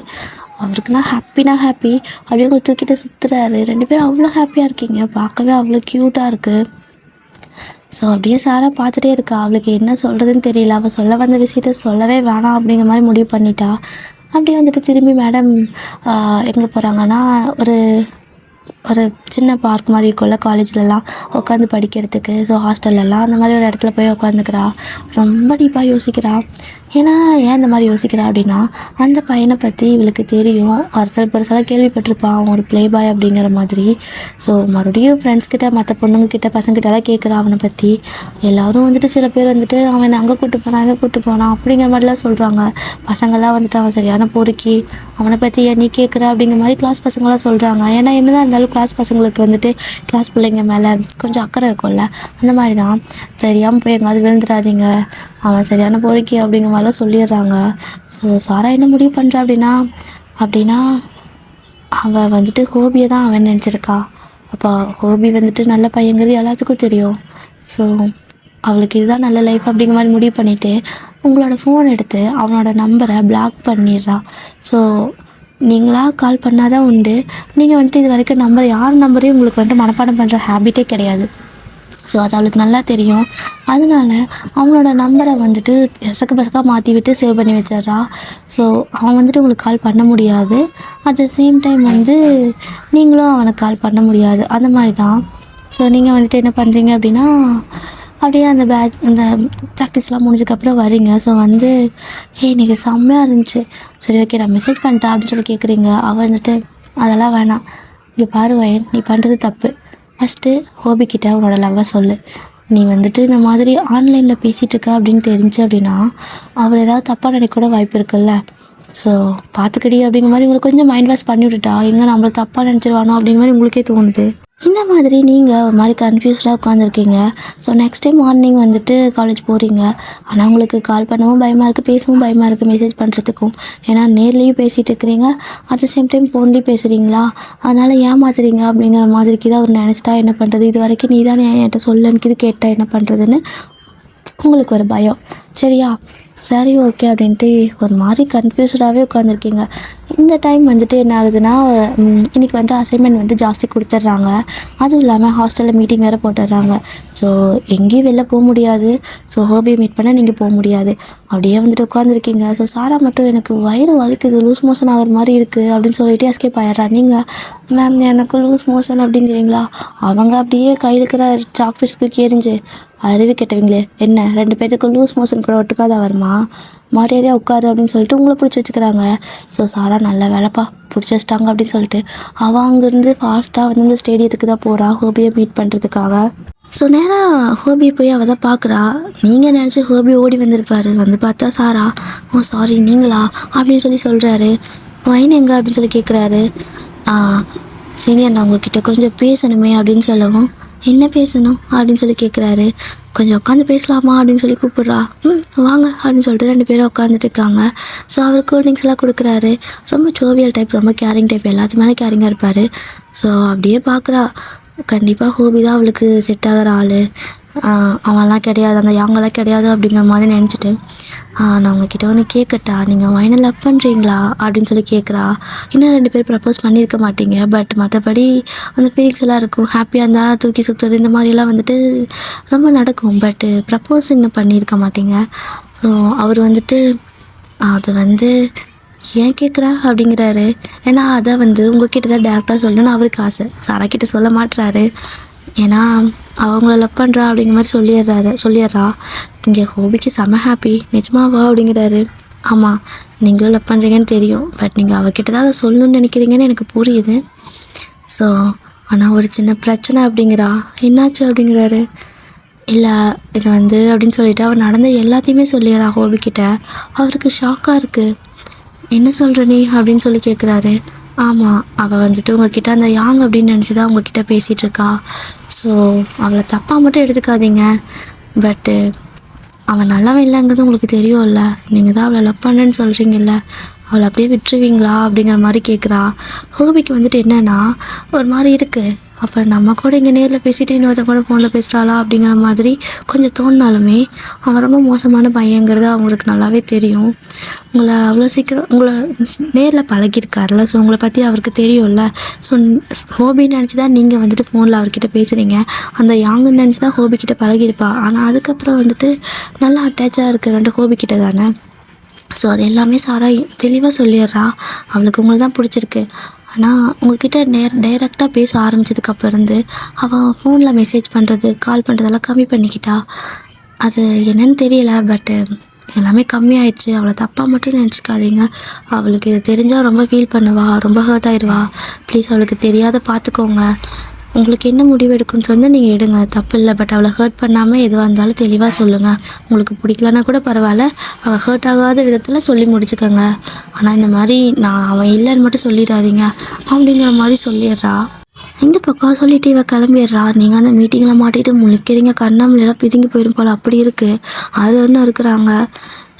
அவருக்குனா ஹாப்பி. அப்படியே உங்களுக்கு தூக்கிட்டு சுற்றுறாரு. 2 பேரும் அவ்வளோ ஹாப்பியாக இருக்கீங்க. பார்க்கவே அவ்வளோ க்யூட்டாக இருக்குது. ஸோ அப்படியே சாரா பார்த்துட்டே இருக்கா. அவளுக்கு என்ன சொல்கிறதுன்னு தெரியல. அவள் சொல்ல வந்த விஷயத்த சொல்லவே வேணாம் அப்படிங்கிற மாதிரி முடிவு பண்ணிட்டா. அப்படியே வந்துட்டு திரும்பி மேடம் எங்கே போகிறாங்கன்னா ஒரு ஒரு சின்ன பார்க் மாதிரி இருக்கும்ல காலேஜ்லலாம் உட்காந்து படிக்கிறதுக்கு. ஸோ ஹாஸ்டல்லலாம் அந்த மாதிரி ஒரு இடத்துல போய் உட்காந்துக்கிறா. ரொம்ப டீப்பாக யோசிக்கிறா. ஏன்னா ஏன் இந்த மாதிரி யோசிக்கிறா அப்படின்னா, அந்த பையனை பற்றி இவளுக்கு தெரியும். அரசல் பரசலாக கேள்விப்பட்டிருப்பான், அவன் ஒரு ப்ளே பாய் அப்படிங்கிற மாதிரி. ஸோ மறுபடியும் ஃப்ரெண்ட்ஸ்கிட்ட மற்ற பொண்ணுங்கக்கிட்ட பசங்கிட்டலாம் கேட்குறா அவனை பற்றி. எல்லோரும் வந்துட்டு சில பேர் வந்துட்டு அவனை அங்கே கூப்பிட்டு போனான் இங்கே கூப்பிட்டு போனான் அப்படிங்கிற மாதிரிலாம் சொல்கிறாங்க. பசங்கள்லாம் வந்துட்டு அவன் சரியான பொறுக்கி, அவனை பற்றி ஏன் நீ கேட்குற அப்படிங்கிற மாதிரி கிளாஸ் பசங்களாம் சொல்கிறாங்க. ஏன்னா என்னதான் இருந்தாலும் கிளாஸ் பசங்களுக்கு வந்துட்டு கிளாஸ் பிள்ளைங்க மேலே கொஞ்சம் அக்கறை இருக்கும்ல, அந்த மாதிரி தான். தெரியாமல் போய் எங்காவது விழுந்துடாதீங்க, அவன் சரியான பொறுக்கி அப்படிங்கிற மாதிரிலாம் சொல்லிடுறாங்க. ஸோ சாரா என்ன முடிவு பண்ணுறா அப்படின்னா அவள் வந்துட்டு ஹோபியை தான் அவன் நினச்சிருக்கா. அப்போ ஹோபி வந்துட்டு நல்ல பையங்கிறது எல்லாத்துக்கும் தெரியும். ஸோ அவளுக்கு இதுதான் நல்ல லைஃப் அப்படிங்கிற மாதிரி முடிவு பண்ணிவிட்டு உங்களோட ஃபோன் எடுத்து அவனோட நம்பரை பிளாக் பண்ணிடுறா. ஸோ நீங்களாக கால் பண்ணால் தான் உண்டு. நீங்கள் வந்துட்டு இது வரைக்கும் யார் நம்பரையும் உங்களுக்கு வந்துட்டு மனப்பாடம் பண்ணுற ஹேபிட்டே கிடையாது. ஸோ அது அவளுக்கு நல்லா தெரியும். அதனால அவனோட நம்பரை வந்துட்டு எசக்கு பசக்காக மாற்றி விட்டு சேவ் பண்ணி வச்சிட்றா. ஸோ அவன் வந்துட்டு உங்களுக்கு கால் பண்ண முடியாது. அட் த சேம் டைம் வந்து நீங்களும் அவனுக்கு கால் பண்ண முடியாது. அந்த மாதிரி தான். ஸோ நீங்கள் வந்துட்டு என்ன பண்ணுறீங்க அப்படின்னா, அப்படியே அந்த அந்த ப்ராக்டிஸ்லாம் முடிஞ்சதுக்கப்புறம் வரீங்க. ஸோ வந்து இன்றைக்கி செம்மையாக இருந்துச்சு, சரி ஓகே நான் மெசேஜ் பண்ணிட்டேன் அப்படின்னு சொல்லி கேட்குறீங்க. அவள் வந்துட்டு அதெல்லாம் வேணாம், இங்கே பாரு வயன், நீ பண்ணுறது தப்பு. ஃபஸ்ட்டு ஹோபிக்கிட்ட உன்னோட லவ்வை சொல்லு. நீ வந்துட்டு இந்த மாதிரி ஆன்லைனில் பேசிகிட்ருக்க அப்படின்னு தெரிஞ்சு அப்படின்னா அவர் ஏதாவது தப்பாக நினைக்க கூட வாய்ப்பு இருக்குல்ல. ஸோ பார்த்துக்கடி அப்படிங்கிற மாதிரி உங்களுக்கு கொஞ்சம் மைண்ட் வாஷ் பண்ணி விட்டுட்டா எங்கே நம்மளை தப்பாக நினச்சிடுவானோ அப்படிங்கிற மாதிரி உங்களுக்கே தோணுது. இந்த மாதிரி நீங்கள் ஒரு மாதிரி கன்ஃபியூஸ்டாக உட்காந்துருக்கீங்க. ஸோ நெக்ஸ்ட் டே மார்னிங் வந்துட்டு காலேஜ் போகிறீங்க. ஆனால் உங்களுக்கு கால் பண்ணவும் பயமாக இருக்குது, பேசவும் பயமாக இருக்குது, மெசேஜ் பண்ணுறதுக்கும். ஏன்னா நேர்லேயும் பேசிகிட்டு இருக்கிறீங்க, அட் த சேம் டைம் ஃபோன்லேயும் பேசுகிறீங்களா, அதனால் ஏமாத்துறீங்க அப்படிங்கிற மாதிரிக்கு தான் அவர் நினச்சிட்டா என்ன பண்ணுறது, இது வரைக்கும் நீ தானே என்கிட்ட சொல்லன்னு இது கேட்டால் என்ன பண்ணுறதுன்னு உங்களுக்கு ஒரு பயம். சரியா, சரி ஓகே அப்படின்ட்டு ஒரு மாதிரி கன்ஃபியூஸ்டாகவே உட்காந்துருக்கீங்க. இந்த டைம் வந்துட்டு என்ன ஆகுதுன்னா, இன்றைக்கி வந்து அசைன்மெண்ட் வந்து ஜாஸ்தி கொடுத்துட்றாங்க. அதுவும் இல்லாமல் ஹாஸ்டலில் மீட்டிங் வேறு போட்டுடுறாங்க. ஸோ எங்கேயும் வெளில போக முடியாது. ஸோ ஹோபியை மீட் பண்ண நீங்கள் போக முடியாது. அப்படியே வந்துட்டு உட்காந்துருக்கீங்க. ஸோ சாரா மட்டும் எனக்கு வயிறு வலிக்குது, லூஸ் மோஷன் ஆகிற மாதிரி இருக்குது அப்படின்னு சொல்லிட்டு எஸ்கேப் ஆயிடுறா. நீங்கள் மேம் எனக்கு லூஸ் மோஷன் அப்படிங்கிறீங்களா? அவங்க அப்படியே கையில் இருக்கிற சாக் பீஸ் தூக்கி எறிஞ்சு, அறிவு கெட்டவங்களே, என்ன 2 பேருக்கு லூஸ் மோஷன் கூட ஒட்டுக்காதான் வருமா, மரியாதையாக உட்காரு அப்படின்னு சொல்லிட்டு உங்களை பிடிச்சி வச்சுக்கிறாங்க. ஸோ சாரா நல்ல வேலைப்பா பிடிச்சி வச்சிட்டாங்க அப்படின்னு சொல்லிட்டு அவள் அங்கேருந்து ஃபாஸ்ட்டாக வந்து இந்த ஸ்டேடியத்துக்கு தான் போகிறா ஹோபியை மீட் பண்ணுறதுக்காக. ஸோ நேராக ஹோபியை போய் அவள் தான் பார்க்குறா. நீங்கள் நினச்சி ஹோபி ஓடி வந்திருப்பாரு. வந்து பார்த்தா சாரா, ஓ சாரி நீங்களா அப்படின்னு சொல்கிறாரு. வைன் எங்கே அப்படின்னு சொல்லி கேட்குறாரு. சீனியர் நான் உங்ககிட்ட கொஞ்சம் பேசணுமே அப்படின்னு சொல்லவும், என்ன பேசணும் அப்படின்னு சொல்லி கேட்குறாரு. கொஞ்சம் உட்காந்து பேசலாமா அப்படின்னு சொல்லி கூப்பிட்றா. வாங்க அப்படின்னு சொல்லிட்டு 2 பேரும் உட்காந்துட்டு இருக்காங்க. ஸோ அவர் கூல்ட்ரிங்க்ஸ் எல்லாம் கொடுக்குறாரு. ரொம்ப ஜோவியல் டைப், ரொம்ப கேரிங் டைப், எல்லாத்து மேலே கேரிங்காக இருப்பார். ஸோ அப்படியே பார்க்குறா, கண்டிப்பாக ஹோபி தான் அவளுக்கு செட் ஆகிற ஆள், அவன்லாம் கிடையாது, அந்த யாங்கெல்லாம் கிடையாது அப்படிங்கிற மாதிரி நினச்சிட்டு, நான் உங்ககிட்ட ஒன்று கேட்கட்டா, நீங்கள் வைனை லவ் பண்ணுறீங்களா அப்படின்னு சொல்லி கேட்குறா. இன்னும் 2 பேர் ப்ரப்போஸ் பண்ணியிருக்க மாட்டீங்க, பட் மற்றபடி அந்த ஃபீலிங்ஸ் எல்லாம் இருக்கும். ஹாப்பியாக இருந்தால் தூக்கி சுற்றுறது இந்த மாதிரிலாம் வந்துட்டு ரொம்ப நடக்கும். பட்டு ப்ரப்போஸ் இன்னும் பண்ணியிருக்க மாட்டீங்க. ஸோ அவர் வந்துட்டு அது வந்து ஏன் கேட்குறா அப்படிங்கிறாரு. ஏன்னா அதை வந்து உங்ககிட்ட தான் டேரெக்டாக சொல்லணும்னு அவருக்கு ஆசை. சாரா கிட்ட சொல்ல மாட்டுறாரு. ஏன்னா அவங்கள லவ் பண்ணுறா அப்படிங்கிற மாதிரி சொல்லிடுறா. இங்கே ஹோபிக்கு செம ஹாப்பி, நிஜமாவா அப்படிங்கிறாரு. ஆமாம் நீங்களும் லவ் பண்ணுறீங்கன்னு தெரியும், பட் நீங்கள் அவகிட்ட தான் அதை சொல்லணும்னு நினைக்கிறீங்கன்னு எனக்கு புரியுது. ஸோ ஆனால் ஒரு சின்ன பிரச்சனை அப்படிங்கிறா. என்னாச்சு அப்படிங்கிறாரு. இல்லை இது வந்து அப்படின்னு சொல்லிவிட்டு அவர் நடந்த எல்லாத்தையுமே சொல்லிடுறா ஹோபிக்கிட்ட. அவருக்கு ஷாக்காக இருக்குது. என்ன சொல்கிற நீ அப்படின்னு சொல்லி கேட்குறாரு. ஆமாம் அவள் வந்துட்டு உங்ககிட்ட அந்த யாங் அப்படின்னு நினச்சி தான் உங்ககிட்ட பேசிகிட்ருக்கா. ஸோ அவளை தப்பாக மட்டும் எடுத்துக்காதீங்க, பட்டு அவன் நல்லவன் இல்லைங்கிறது உங்களுக்கு தெரியும்ல, நீங்கள் தான் அவளை லவ் பண்ணுன்னு சொல்கிறீங்கல்ல, அவளை அப்படியே விட்டுருவீங்களா அப்படிங்கிற மாதிரி கேட்குறா. ஹோபிக்கு வந்துட்டு என்னென்னா ஒரு மாதிரி இருக்குது. அப்போ நம்ம கூட இங்கே நேரில் பேசிவிட்டு இன்னொருத்த கூட ஃபோனில் பேசுகிறாளா அப்படிங்கிற மாதிரி கொஞ்சம் தோணினாலுமே அவன் ரொம்ப மோசமான பையங்கிறது அவங்களுக்கு நல்லாவே தெரியும். உங்களை அவ்வளோ சீக்கிரம் உங்களை நேரில் பழகியிருக்காருல்ல, ஸோ உங்களை பற்றி அவருக்கு தெரியும்ல. ஸோ ஹோபின்னு நினச்சி தான் நீங்கள் வந்துட்டு ஃபோனில் அவர்கிட்ட பேசுகிறீங்க. அந்த யாங்குன்னு நினச்சி தான் ஹோபிக்கிட்ட பழகியிருப்பா. ஆனால் அதுக்கப்புறம் வந்துட்டு நல்லா அட்டாச்சாக இருக்கிற 2 ஹோபிக்கிட்ட தானே. ஸோ அது எல்லாமே சாரா தெளிவாக சொல்லிடுறா. அவளுக்கு உங்களை தான் பிடிச்சிருக்கு, ஆனால் உங்ககிட்ட டைரெக்டாக பேச ஆரம்பித்ததுக்கப்புறம் இருந்து அவள் ஃபோனில் மெசேஜ் பண்ணுறது கால் பண்ணுறதெல்லாம் கம்மி பண்ணிக்கிட்டா. அது என்னன்னு தெரியல, பட்டு எல்லாமே கம்மியாயிடுச்சு. அவளை தப்பாக மட்டும் நினச்சிக்காதீங்க. அவளுக்கு இது தெரிஞ்சால் ரொம்ப ஃபீல் பண்ணுவா, ரொம்ப ஹர்ட் ஆயிடுவா. ப்ளீஸ் அவளுக்கு தெரியாத பார்த்துக்கோங்க. உங்களுக்கு என்ன முடிவு எடுக்குன்னு சொன்னால் நீங்கள் எடுங்க, தப்பு இல்லை. பட் அவளை ஹர்ட் பண்ணாமல் எதுவாக இருந்தாலும் தெளிவாக சொல்லுங்கள். உங்களுக்கு பிடிக்கலன்னா கூட பரவாயில்ல, அவள் ஹர்ட் ஆகாத விதத்தில் சொல்லி முடிச்சுக்கோங்க. ஆனால் இந்த மாதிரி நான் அவன் இல்லைன்னு மட்டும் சொல்லிடாதீங்க அப்படிங்கிற மாதிரி சொல்லிடுறா. இந்த பக்கம் சொல்லிட்டு இவ கிளம்பிடுறா. நீங்கள் அந்த மீட்டிங்கில் மாட்டிட்டு முழிக்கிறீங்க, கண்ணாமலாம் பிதுங்கி போயிடும் போல் அப்படி இருக்குது. அது ஒன்றும் இருக்கிறாங்க.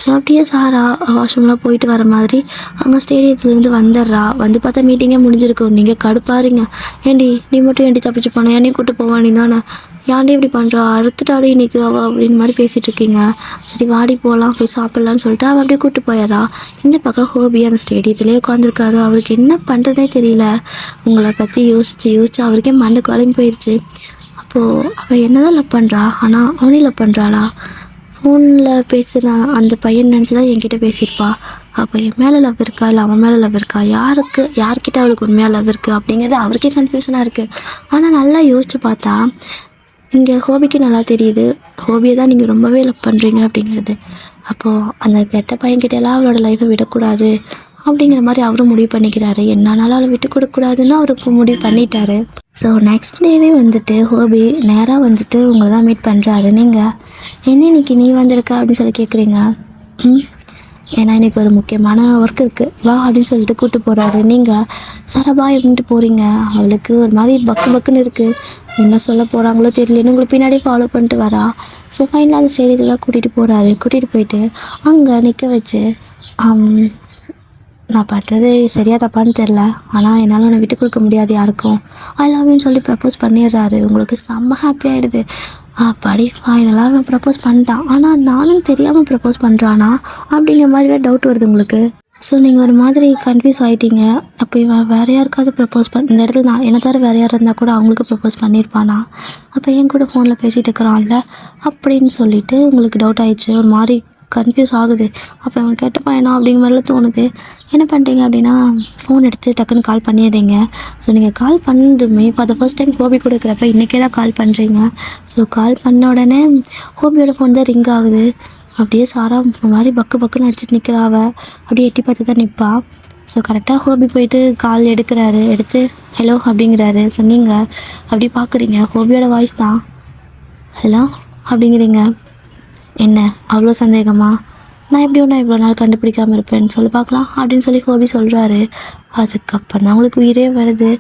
ஸோ அப்படியே சாரா வாஷ்ரூம்லாம் போயிட்டு வர மாதிரி அங்கே ஸ்டேடியத்துலேருந்து வந்துடுறா. வந்து பார்த்தா மீட்டிங்கே முடிஞ்சிருக்கும். நீங்கள் கடுப்பாருங்க. ஏண்டி நீ மட்டும் ஏண்டி தப்பிச்சு போன, என்னையும் கூப்பிட்டு போவா நீ தானே, ஏன்டி இப்படி பண்ணுறா, அறுத்துட்டாடி இன்னைக்கு அவள் அப்படின்னு மாதிரி பேசிகிட்டு இருக்கீங்க. சரி வாடி போகலாம், போய் சாப்பிட்லான்னு சொல்லிட்டு அவள் அப்படியே கூப்பிட்டு போயிடுறா. இந்த பக்கம் ஹோபி அந்த ஸ்டேடியத்துலேயே உட்காந்துருக்காரு. அவருக்கு என்ன பண்ணுறதே தெரியல. உங்களை பற்றி யோசித்து அவருக்கே மண்டை குழம்பு போயிடுச்சு. அப்போது அவள் என்ன தான் லவ் பண்ணுறா, ஆனால் அவனே லவ் பண்ணுறாளா? ஃபோனில் பேசுகிற அந்த பையன் நினச்சி தான் என்கிட்ட பேசியிருப்பா. அப்போ என் மேலே லவ் இருக்கா இல்லை அவன் மேலே லவ் இருக்கா, யார்கிட்ட அவளுக்கு உண்மையாக லவ் இருக்குது அப்படிங்கிறது அவருக்கே கன்ஃபியூஷனாக இருக்குது. ஆனால் நல்லா யோசித்து பார்த்தா இங்கே ஹோபிக்கு நல்லா தெரியுது, ஹோபியை தான் நீங்கள் ரொம்பவே லவ் பண்ணுறீங்க அப்படிங்கிறது. அப்போது அந்த கெட்ட பையன்கிட்டலாம் அவளோட லைஃப்பை விடக்கூடாது அப்படிங்கிற மாதிரி அவரும் முடிவு பண்ணிக்கிறாரு. என்னாலும் அவளை விட்டு கொடுக்கக்கூடாதுன்னு அவருக்கு முடிவு பண்ணிட்டாரு. ஸோ நெக்ஸ்ட் டேவே வந்துட்டு ஹோபி நேராக வந்துட்டு உங்களை தான் மீட் பண்ணுறாரு. நீங்கள் என்ன இன்னைக்கு நீ வந்திருக்க அப்படின்னு சொல்லி கேட்குறீங்க. ஏன்னா இன்றைக்கி ஒரு முக்கியமான ஒர்க் இருக்குது வா அப்படின்னு சொல்லிட்டு கூப்பிட்டு போகிறாரு. நீங்கள் சரபா எப்படின்ட்டு போகிறீங்க. அவளுக்கு ஒரு மாதிரி பக்குன்னு இருக்குது, என்ன சொல்ல போகிறாங்களோ தெரியலன்னு உங்களுக்கு பின்னாடி ஃபாலோ பண்ணிட்டு வரா. ஸோ ஃபைனலாக அந்த ஸ்டேடியத்தில் கூட்டிகிட்டு போகிறாரு. கூட்டிகிட்டு போயிட்டு அங்கே நிற்க வச்சு நான் பண்ணுறது சரியாக தப்பான்னு தெரில, ஆனால் என்னால் உன்னை விட்டு கொடுக்க முடியாது யாருக்கும், ஐ லவ்யூன்னு சொல்லி ப்ரப்போஸ் பண்ணிடுறாரு. உங்களுக்கு செம்ம ஹாப்பி ஆகிடுது. படி ஃபைனலாக அவன் ப்ரப்போஸ் பண்ணிட்டான். ஆனால் நானும் தெரியாமல் ப்ரப்போஸ் பண்ணுறானா அப்படிங்கிற மாதிரி டவுட் வருது உங்களுக்கு. ஸோ நீங்கள் ஒரு மாதிரி கன்ஃபியூஸ் ஆகிட்டீங்க. அப்போ இவன் வேறு யாருக்காவது ப்ரப்போஸ் இந்த இடத்துல நான் என்ன தவிர வேறு யாராக இருந்தால் கூட அவங்களுக்கு ப்ரப்போஸ் பண்ணியிருப்பானா, அப்போ என் கூட ஃபோனில் பேசிகிட்டு இருக்கிறான்ல அப்படின்னு சொல்லிட்டு உங்களுக்கு டவுட் ஆகிடுச்சு. ஒரு மாதிரி கன்ஃபியூஸ் ஆகுது. அப்போ அவன் கெட்ட பையனா அப்படிங்கிற மாதிரிலாம் தோணுது. என்ன பண்ணுறீங்க அப்படின்னா ஃபோன் எடுத்து டக்குன்னு கால் பண்ணிடுறீங்க. ஸோ நீங்கள் கால் பண்ணதுமே இப்போ அதை ஃபர்ஸ்ட் டைம் ஹோபி கூட இருக்கிறப்ப இன்றைக்கே தான் கால் பண்ணுறீங்க. ஸோ கால் பண்ண உடனே ஹோபியோட ஃபோன் தான் ரிங் ஆகுது. அப்படியே சாரா மாதிரி பக்குன்னு அடிச்சுட்டு நிற்கிறாவ. அப்படியே எட்டி பார்த்து தான் நிற்பா. ஸோ கரெக்டாக ஹோபி போயிட்டு கால் எடுக்கிறாரு. எடுத்து ஹலோ அப்படிங்கிறாரு. ஸோ நீங்கள் அப்படி பார்க்குறீங்க, ஹோபியோட வாய்ஸ் தான். ஹலோ அப்படிங்கிறீங்க. என்ன அவ்வளோ சந்தேகமா, நான் எப்படி ஒன்றா இவ்வளோ நாள் கண்டுபிடிக்காமல் இருப்பேன்னு சொல்லி பார்க்கலாம் அப்படின்னு சொல்லி ஹோபி சொல்கிறாரு. அதுக்கப்புறம் தான் உங்களுக்கு உயிரே வருது.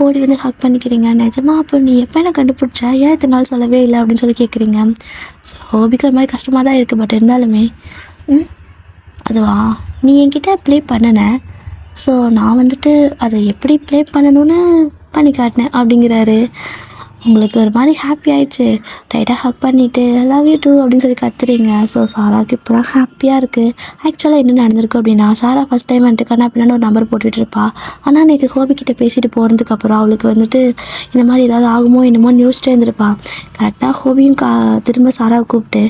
ஓடி வந்து ஹக் பண்ணிக்கிறீங்க. நிஜமா அப்போ நீ எப்போ என்ன கண்டுபிடிச்ச, ஏன் இத்தனை நாள் சொல்லவே இல்லை அப்படின்னு சொல்லி கேட்குறீங்க. ஸோ ஹோபிக்கு ஒரு மாதிரி கஷ்டமாக தான் இருக்குது. பட் இருந்தாலுமே அதுவா நீ என்கிட்ட ப்ளே பண்ணின, ஸோ நான் வந்துட்டு அதை எப்படி ப்ளே பண்ணணும்னு பண்ணி காட்டினேன் அப்படிங்கிறாரு. உங்களுக்கு ஒரு மாதிரி ஹாப்பி ஆகிடுச்சு. டைட்டாக ஹக் பண்ணிவிட்டு லவ் யூ டூ அப்படின்னு சொல்லி கத்துறீங்க. ஸோ சாராவுக்கு இப்போ தான் ஹாப்பியாக இருக்குது. ஆக்சுவலாக என்ன நடந்திருக்கு அப்படின்னா சாரா ஃபஸ்ட் டைம் வந்துட்டு கண்ணா பின்னாடி ஒரு நம்பர் போட்டுட்டு இருப்பா. ஆனால் நேற்று ஹோபிக்கிட்ட பேசிட்டு போனதுக்கப்புறம் அவளுக்கு வந்துட்டு இந்த மாதிரி ஏதாவது ஆகுமோ என்னமோன்னு யோசிச்சுட்டே இருந்திருப்பா. கரெக்டாக ஹோபியும் திரும்ப சாராவை கூப்பிட்டு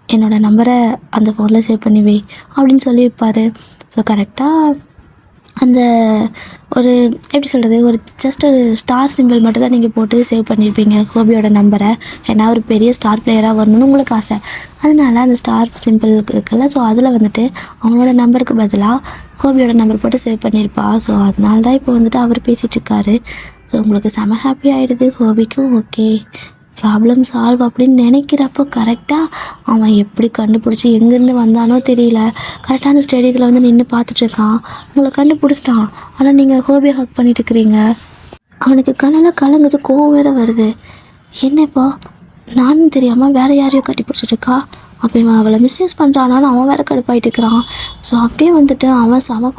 என்னோடய நம்பரை அந்த ஃபோனில் சேவ் பண்ணி வை அப்படின்னு சொல்லியிருப்பார். ஸோ கரெக்டாக அந்த ஒரு எப்படி சொல்கிறது, ஒரு ஜஸ்ட் ஒரு ஸ்டார் சிம்பிள் மட்டும் தான் நீங்கள் போட்டு சேவ் பண்ணியிருப்பீங்க ஹோபியோட நம்பரை. ஏன்னா ஒரு பெரிய ஸ்டார் பிளேயராக வரணும்னு உங்களுக்கு ஆசை. அதனால அந்த ஸ்டார் சிம்பிள் இருக்குல்ல, ஸோ அதில் வந்துட்டு அவங்களோட நம்பருக்கு பதிலாக ஹோபியோட நம்பர் போட்டு சேவ் பண்ணியிருப்பா. ஸோ அதனால தான் இப்போ வந்துட்டு அவர் பேசிகிட்ருக்காரு. ஸோ உங்களுக்கு செம ஹாப்பி ஆகிடுது. ஹோபிக்கும் ஓகே ப்ராப்ளம் சால்வ் அப்படின்னு நினைக்கிறப்போ கரெக்டாக அவன் எப்படி கண்டுபிடிச்சி எங்கேருந்து வந்தானோ தெரியல. கரெக்டாக அந்த ஸ்டேடியத்தில் வந்து நின்று பார்த்துட்ருக்கான். உங்களை கண்டுபிடிச்சிட்டான். ஆனால் நீங்கள் ஹோபியை ஹக் பண்ணிட்டு இருக்கிறீங்க. அவனுக்கு கண்ணெல்லாம் கலங்குது, கோவம் வேறு வருது. என்னப்பா நானும் தெரியாமல் வேறு யாரையும் கட்டி பிடிச்சிட்ருக்கா. அப்போ இவன் அவளை மிஸ்யூஸ் பண்ணுறானான்னு அவன் வேறு கடுப்பாயிட்டு இருக்கிறான். ஸோ அப்படியே வந்துட்டு அவன் செம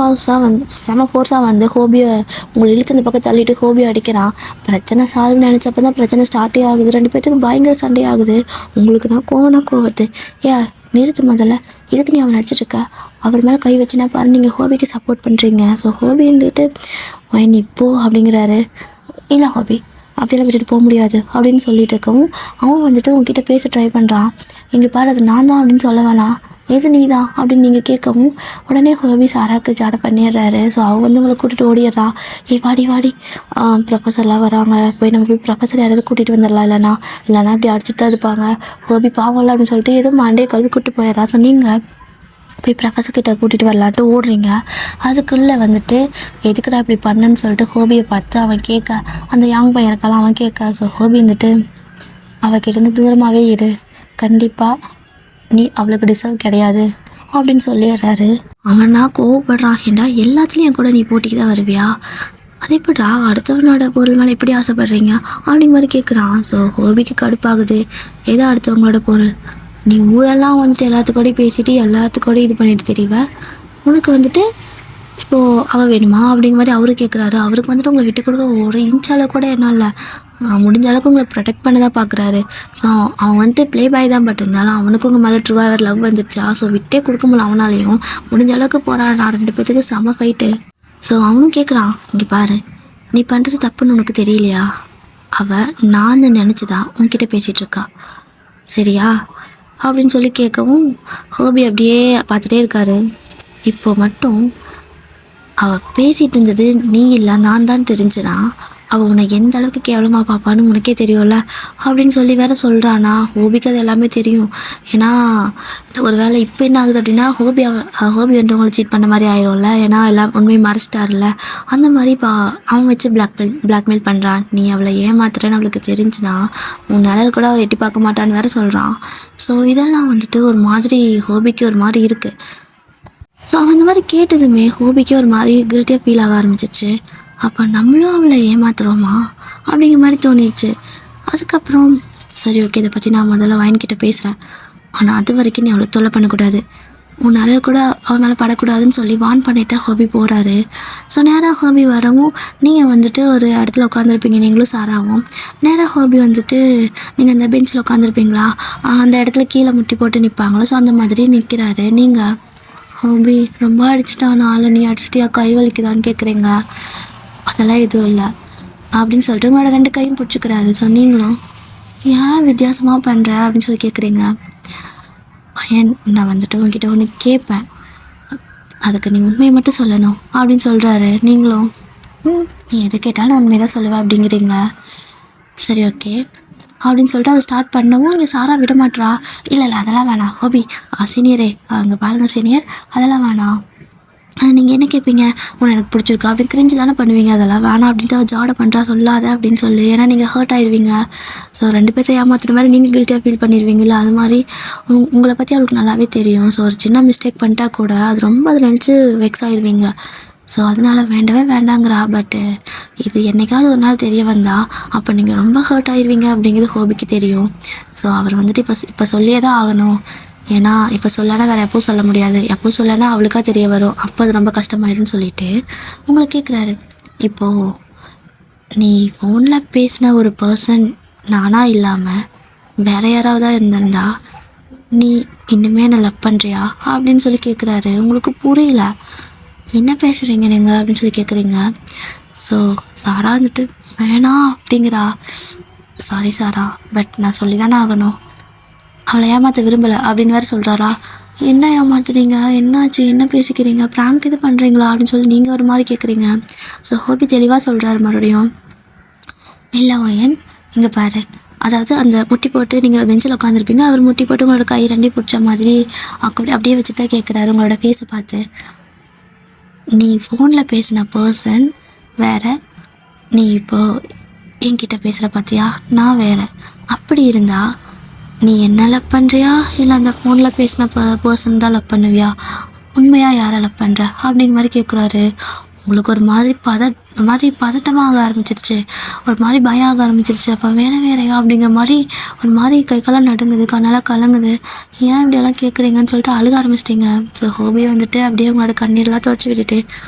ஃபோர்ஸாக வந்து ஹோபியை உங்களை இழுத்து அந்த பக்கம் தள்ளிட்டு ஹோபியை அடிக்கிறான். பிரச்சனை சால்வ் நினச்சப்போ தான் பிரச்சனை ஸ்டார்ட்டே ஆகுது. ரெண்டு பேர்த்துக்கு பயங்கர சண்டே ஆகுது. உங்களுக்கு நான் கோவப்படுது. நிறுத்து முதல்ல, இதுக்கு நீ அவன் அடிச்சிட்ருக்க, அவர் மேலே கை வச்சுனா பாரு, நீங்கள் ஹோபிக்கு சப்போர்ட் பண்ணுறீங்க. ஸோ ஹோபின்ட்டு நீ போ அப்படிங்கிறாரு. இல்லை ஹோபி அப்படியெல்லாம் விட்டுட்டு போக முடியாது அப்படின்னு சொல்லிட்டு இருக்கவும் அவன் வந்துட்டு உங்ககிட்ட பேச ட்ரை பண்ணுறான். இங்கே பாரு அது நான் தான் அப்படின்னு சொல்ல வேணாம், இது நீ தான் அப்படின்னு நீங்கள் கேட்கவும் உடனே ஹோபி சாராக்கு ஜாட பண்ணிடுறாரு. ஸோ அவள் வந்து உங்களை கூட்டிகிட்டு ஓடிடுறா. வாடி வாடி ப்ரொஃபஸர்லாம் வராங்க, போய் நம்ம போய் ப்ரொஃபஸர் யாராவது கூட்டிகிட்டு வந்துடலாம், இல்லைனா இப்படி அடிச்சுட்டு தான் இருப்பாங்க, ஹோபி பாவம்ல அப்படின்னு சொல்லிட்டு ஏதோ மண்டே கல்வி கூப்பிட்டு போயிடுறா. ஸோ நீங்கள் போய் ப்ரொஃபஸர்கிட்ட கூட்டிகிட்டு வரலான்ட்டு ஓடுறீங்க. அதுக்குள்ளே வந்துட்டு எதுக்குடா இப்படி பண்ணுன்னு சொல்லிட்டு ஹோபியை பார்த்து அவன் கேட்க, அந்த யாங் பையன் இருக்கலாம் அவன் கேட்க. ஸோ ஹோபி வந்துட்டு அவகிட்டேருந்து தூரமாகவே இரு, கண்டிப்பாக நீ அவளுக்கு டிசர்வ் கிடையாது அப்படின்னு சொல்லிடுறாரு. அவனா கோவப்படுறான். ஏண்டா எல்லாத்துலேயும் என் கூட நீ போட்டிக்கு தான் வருவியா, அதே எப்படா அடுத்தவனோட பொருள் மேலே எப்படி ஆசைப்படுறீங்க அப்படிங்கிற மாதிரி கேட்குறான். ஸோ ஹோபிக்கு கடுப்பாகுது. ஏதோ அடுத்தவங்களோட பொருள், நீ ஊரெல்லாம் வந்துட்டு எல்லாத்துக்கூடயும் பேசிட்டு எல்லாத்துக்கூடயும் இது பண்ணிட்டு தெரியுவ, உனக்கு வந்துட்டு இப்போது அவள் வேணுமா அப்படிங்கிற மாதிரி அவரு கேட்குறாரு. அவருக்கு வந்துட்டு உங்களை விட்டு கொடுக்க ஒரு இன்ச்சால கூட என்ன இல்லை, முடிஞ்ச அளவுக்கு உங்களை ப்ரொடெக்ட் பண்ண தான் பார்க்குறாரு. ஸோ அவன் வந்துட்டு ப்ளே பாய் தான், பட் இருந்தாலும் அவனுக்கும் உங்கள் மேலே ட்ரூவாக லவ் வந்துடுச்சா. ஸோ விட்டே கொடுக்க முடியல அவனாலையும். முடிஞ்ச அளவுக்கு போராடுறான். 2 பேத்துக்கு செம ஃபைட்டு. ஸோ அவனும் கேட்குறான், இங்கே பாரு, நீ பண்ணுறது தப்புன்னு உனக்கு தெரியலையா, அவள் நான் நினச்சிதான் உன்கிட்ட பேசிகிட்ருக்கா, சரியா அப்படின்னு சொல்லி கேட்கவும் ஹோபி அப்படியே பார்த்துட்டே இருக்காரு. இப்போ மட்டும் அவள் பேசிகிட்டு இருந்தது நீ இல்லை நான் தான் தெரிஞ்சுனா அவள் உன்னை எந்த அளவுக்கு கேவலமாக பார்ப்பான்னு உனக்கே தெரியும்ல அப்படின்னு சொல்லி வேற சொல்கிறானா. ஹோபிக்கு அது எல்லாமே தெரியும். ஏன்னா ஒரு வேளை இப்போ என்ன ஆகுது அப்படின்னா ஹோபி வந்து உங்களை சீட் பண்ண மாதிரி ஆயிடும்ல. ஏன்னா எல்லாம் உண்மையை மறைச்சிட்டார்ல. அந்த மாதிரி அவன் வச்சு பிளாக்மெயில் பண்ணுறான். நீ அவளை ஏமாத்துறேன்னு அவளுக்கு தெரிஞ்சுனா உன் நிழல் கூட அவள் எட்டி பார்க்க மாட்டான்னு வேற சொல்கிறான். ஸோ இதெல்லாம் வந்துட்டு ஒரு மாதிரி ஹோபிக்கு ஒரு மாதிரி இருக்குது. ஸோ அவன் இந்த மாதிரி கேட்டதுமே ஹோபிக்கே ஒரு மாதிரி கில்ட்டியாக ஃபீல் ஆக ஆரம்பிச்சிச்சு. அப்போ நம்மளும் அவளை ஏமாத்துறோமா அப்படிங்கிற மாதிரி தோணிடுச்சு. அதுக்கப்புறம் சரி ஓகே, இதை பற்றி நான் முதல்ல வாங்கிக்கிட்ட பேசுகிறேன், ஆனால் அது வரைக்கும் நீ அவளை தொல்லை பண்ணக்கூடாது, உன்னால் கூட அவன் மேலே படக்கூடாதுன்னு சொல்லி வான் பண்ணிவிட்டு ஹோபி போகிறாரு. ஸோ நேராக ஹோபி வரவும் நீங்கள் வந்துட்டு ஒரு இடத்துல உட்காந்துருப்பீங்க, நீங்களும் சாராவும். நேராக ஹோபி வந்துட்டு நீங்கள் அந்த பெஞ்சில் உட்காந்துருப்பீங்களா, அந்த இடத்துல கீழே முட்டி போட்டு நிற்பாங்களோ, ஸோ அந்த மாதிரி நிற்கிறாரு. நீங்கள் ஹோபி ரொம்ப அடிச்சிட்டான், நாளை நீ அடிச்சிட்டியா, கை வலிக்குதான்னு கேட்குறீங்க. அதெல்லாம் எதுவும் இல்லை அப்படின்னு சொல்லிட்டு உங்களோட 2 கையும் பிடிச்சிக்கிறாரு. ஸோ நீங்களும் ஏன் வித்தியாசமாக பண்ணுற அப்படின்னு சொல்லி கேட்குறீங்க. ஏன் நான் வந்துட்டு உங்ககிட்ட ஒன்று கேட்பேன், அதுக்கு நீ உண்மையை மட்டும் சொல்லணும் அப்படின்னு சொல்கிறாரு. நீங்களும் நீ எது கேட்டாலும் உண்மையை தான் சொல்லுவேன் அப்படிங்கிறீங்க. சரி ஓகே அப்படின்னு சொல்லிட்டு அவள் ஸ்டார்ட் பண்ணவும் இங்கே சாரா விட மாட்றா. இல்லை அதெல்லாம் வேணாம் ஹோபி, சீனியரே அங்கே பாருங்கள் சீனியர், அதெல்லாம் வேணாம், நீங்கள் என்ன கேட்பீங்க, உன்னை எனக்கு பிடிச்சிருக்கா அப்படின்னு கிரிஞ்சு தானே பண்ணுவீங்க, அதெல்லாம் வேணாம் அப்படின்ட்டு அவள் ஜாட பண்ணுறா, சொல்லாத அப்படின்னு சொல்லி. ஏன்னா நீங்கள் ஹர்ட் ஆயிடுவீங்க. ஸோ 2 பேர்த்த ஏமாத்துற மாதிரி நீங்கள் கில்ட்டியாக ஃபீல் பண்ணிடுவீங்களா. அது மாதிரி உங்களை பற்றி அவளுக்கு நல்லாவே தெரியும். ஸோ ஒரு சின்ன மிஸ்டேக் பண்ணிட்டா கூட அது ரொம்ப அதை நினச்சி வெக்ஸ் ஆகிடுவீங்க. ஸோ அதனால் வேண்டவே வேண்டாங்கிறா. பட்டு இது என்றைக்காவது ஒரு நாள் தெரிய வந்தால் அப்போ நீங்கள் ரொம்ப ஹர்ட் ஆகிடுவீங்க அப்படிங்கிறது ஹோபிக்கு தெரியும். ஸோ அவர் வந்துட்டு இப்போ சொல்லியே தான் ஆகணும். ஏன்னா இப்போ சொல்லனா வேறு எப்போ சொல்ல முடியாது, எப்போ சொல்லனா அவளுக்காக தெரிய வரும், அப்போ அது ரொம்ப கஷ்டமாயிடும்னு சொல்லிட்டு உங்களை கேட்குறாரு. இப்போது நீ ஃபோனில் பேசின ஒரு பர்சன் நானாக இல்லாமல் வேறு யாராவதாக இருந்திருந்தா நீ இன்னுமே என்னை லவ் பண்ணுறியா அப்படின்னு சொல்லி கேட்குறாரு. உங்களுக்கு புரியல, என்ன பேசுகிறீங்க நீங்கள் அப்படின்னு சொல்லி கேட்குறீங்க. ஸோ சாரா வந்துட்டு வேணாம் அப்படிங்கிறா. சாரி சாரா, பட் நான் சொல்லி தானே ஆகணும், அவளை ஏமாற்ற விரும்பலை அப்படின்னு வேறு சொல்கிறாரா. என்ன ஏமாத்துறீங்க, என்னாச்சு, என்ன பேசிக்கிறீங்க, ப்ராங்க் இது பண்ணுறீங்களா அப்படின்னு சொல்லி நீங்கள் ஒரு மாதிரி கேட்குறீங்க. ஸோ ஹோபி தெளிவாக சொல்கிறாரு மறுபடியும், இல்லை ஓயன் இங்கே பாரு, அதாவது அந்த முட்டி போட்டு நீங்கள் பெஞ்சில் உட்காந்துருப்பீங்க, அவர் முட்டி போட்டு உங்களோட கை 2 பிடிச்ச மாதிரி அப்படியே வச்சு தான் கேட்குறாரு உங்களோட ஃபேஸை பார்த்து. நீ ஃபோனில் பேசின பர்சன் வேறு, நீ இப்போது என்கிட்ட பேசுகிற பார்த்தியா நான் வேறு. அப்படி இருந்தால் நீ என்ன லவ் பண்ணுறியா இல்லை அந்த ஃபோனில் பேசின பர்சன் தான் லவ் பண்ணுவியா, உண்மையாக யாரை லவ் பண்ணுற அப்படிங்கிற மாதிரி கேட்குறாரு. உங்களுக்கு ஒரு மாதிரி பதட்டமாக ஆரம்பிச்சிருச்சு, ஒரு மாதிரி பயம் ஆக ஆரம்பிச்சிருச்சு. அப்போ வேறையா அப்படிங்கிற மாதிரி ஒரு மாதிரி கை காலம் நடுங்குது, கண்ணெல்லாம் கலங்குது. ஏன் இப்படியெல்லாம் கேட்குறீங்கன்னு சொல்லிட்டு அழுக ஆரம்பிச்சிட்டிங்க. ஸோ ஹோபி வந்துட்டு அப்படியே உங்களோட கண்ணீர்லாம் துடைச்சி விட்டுட்டு,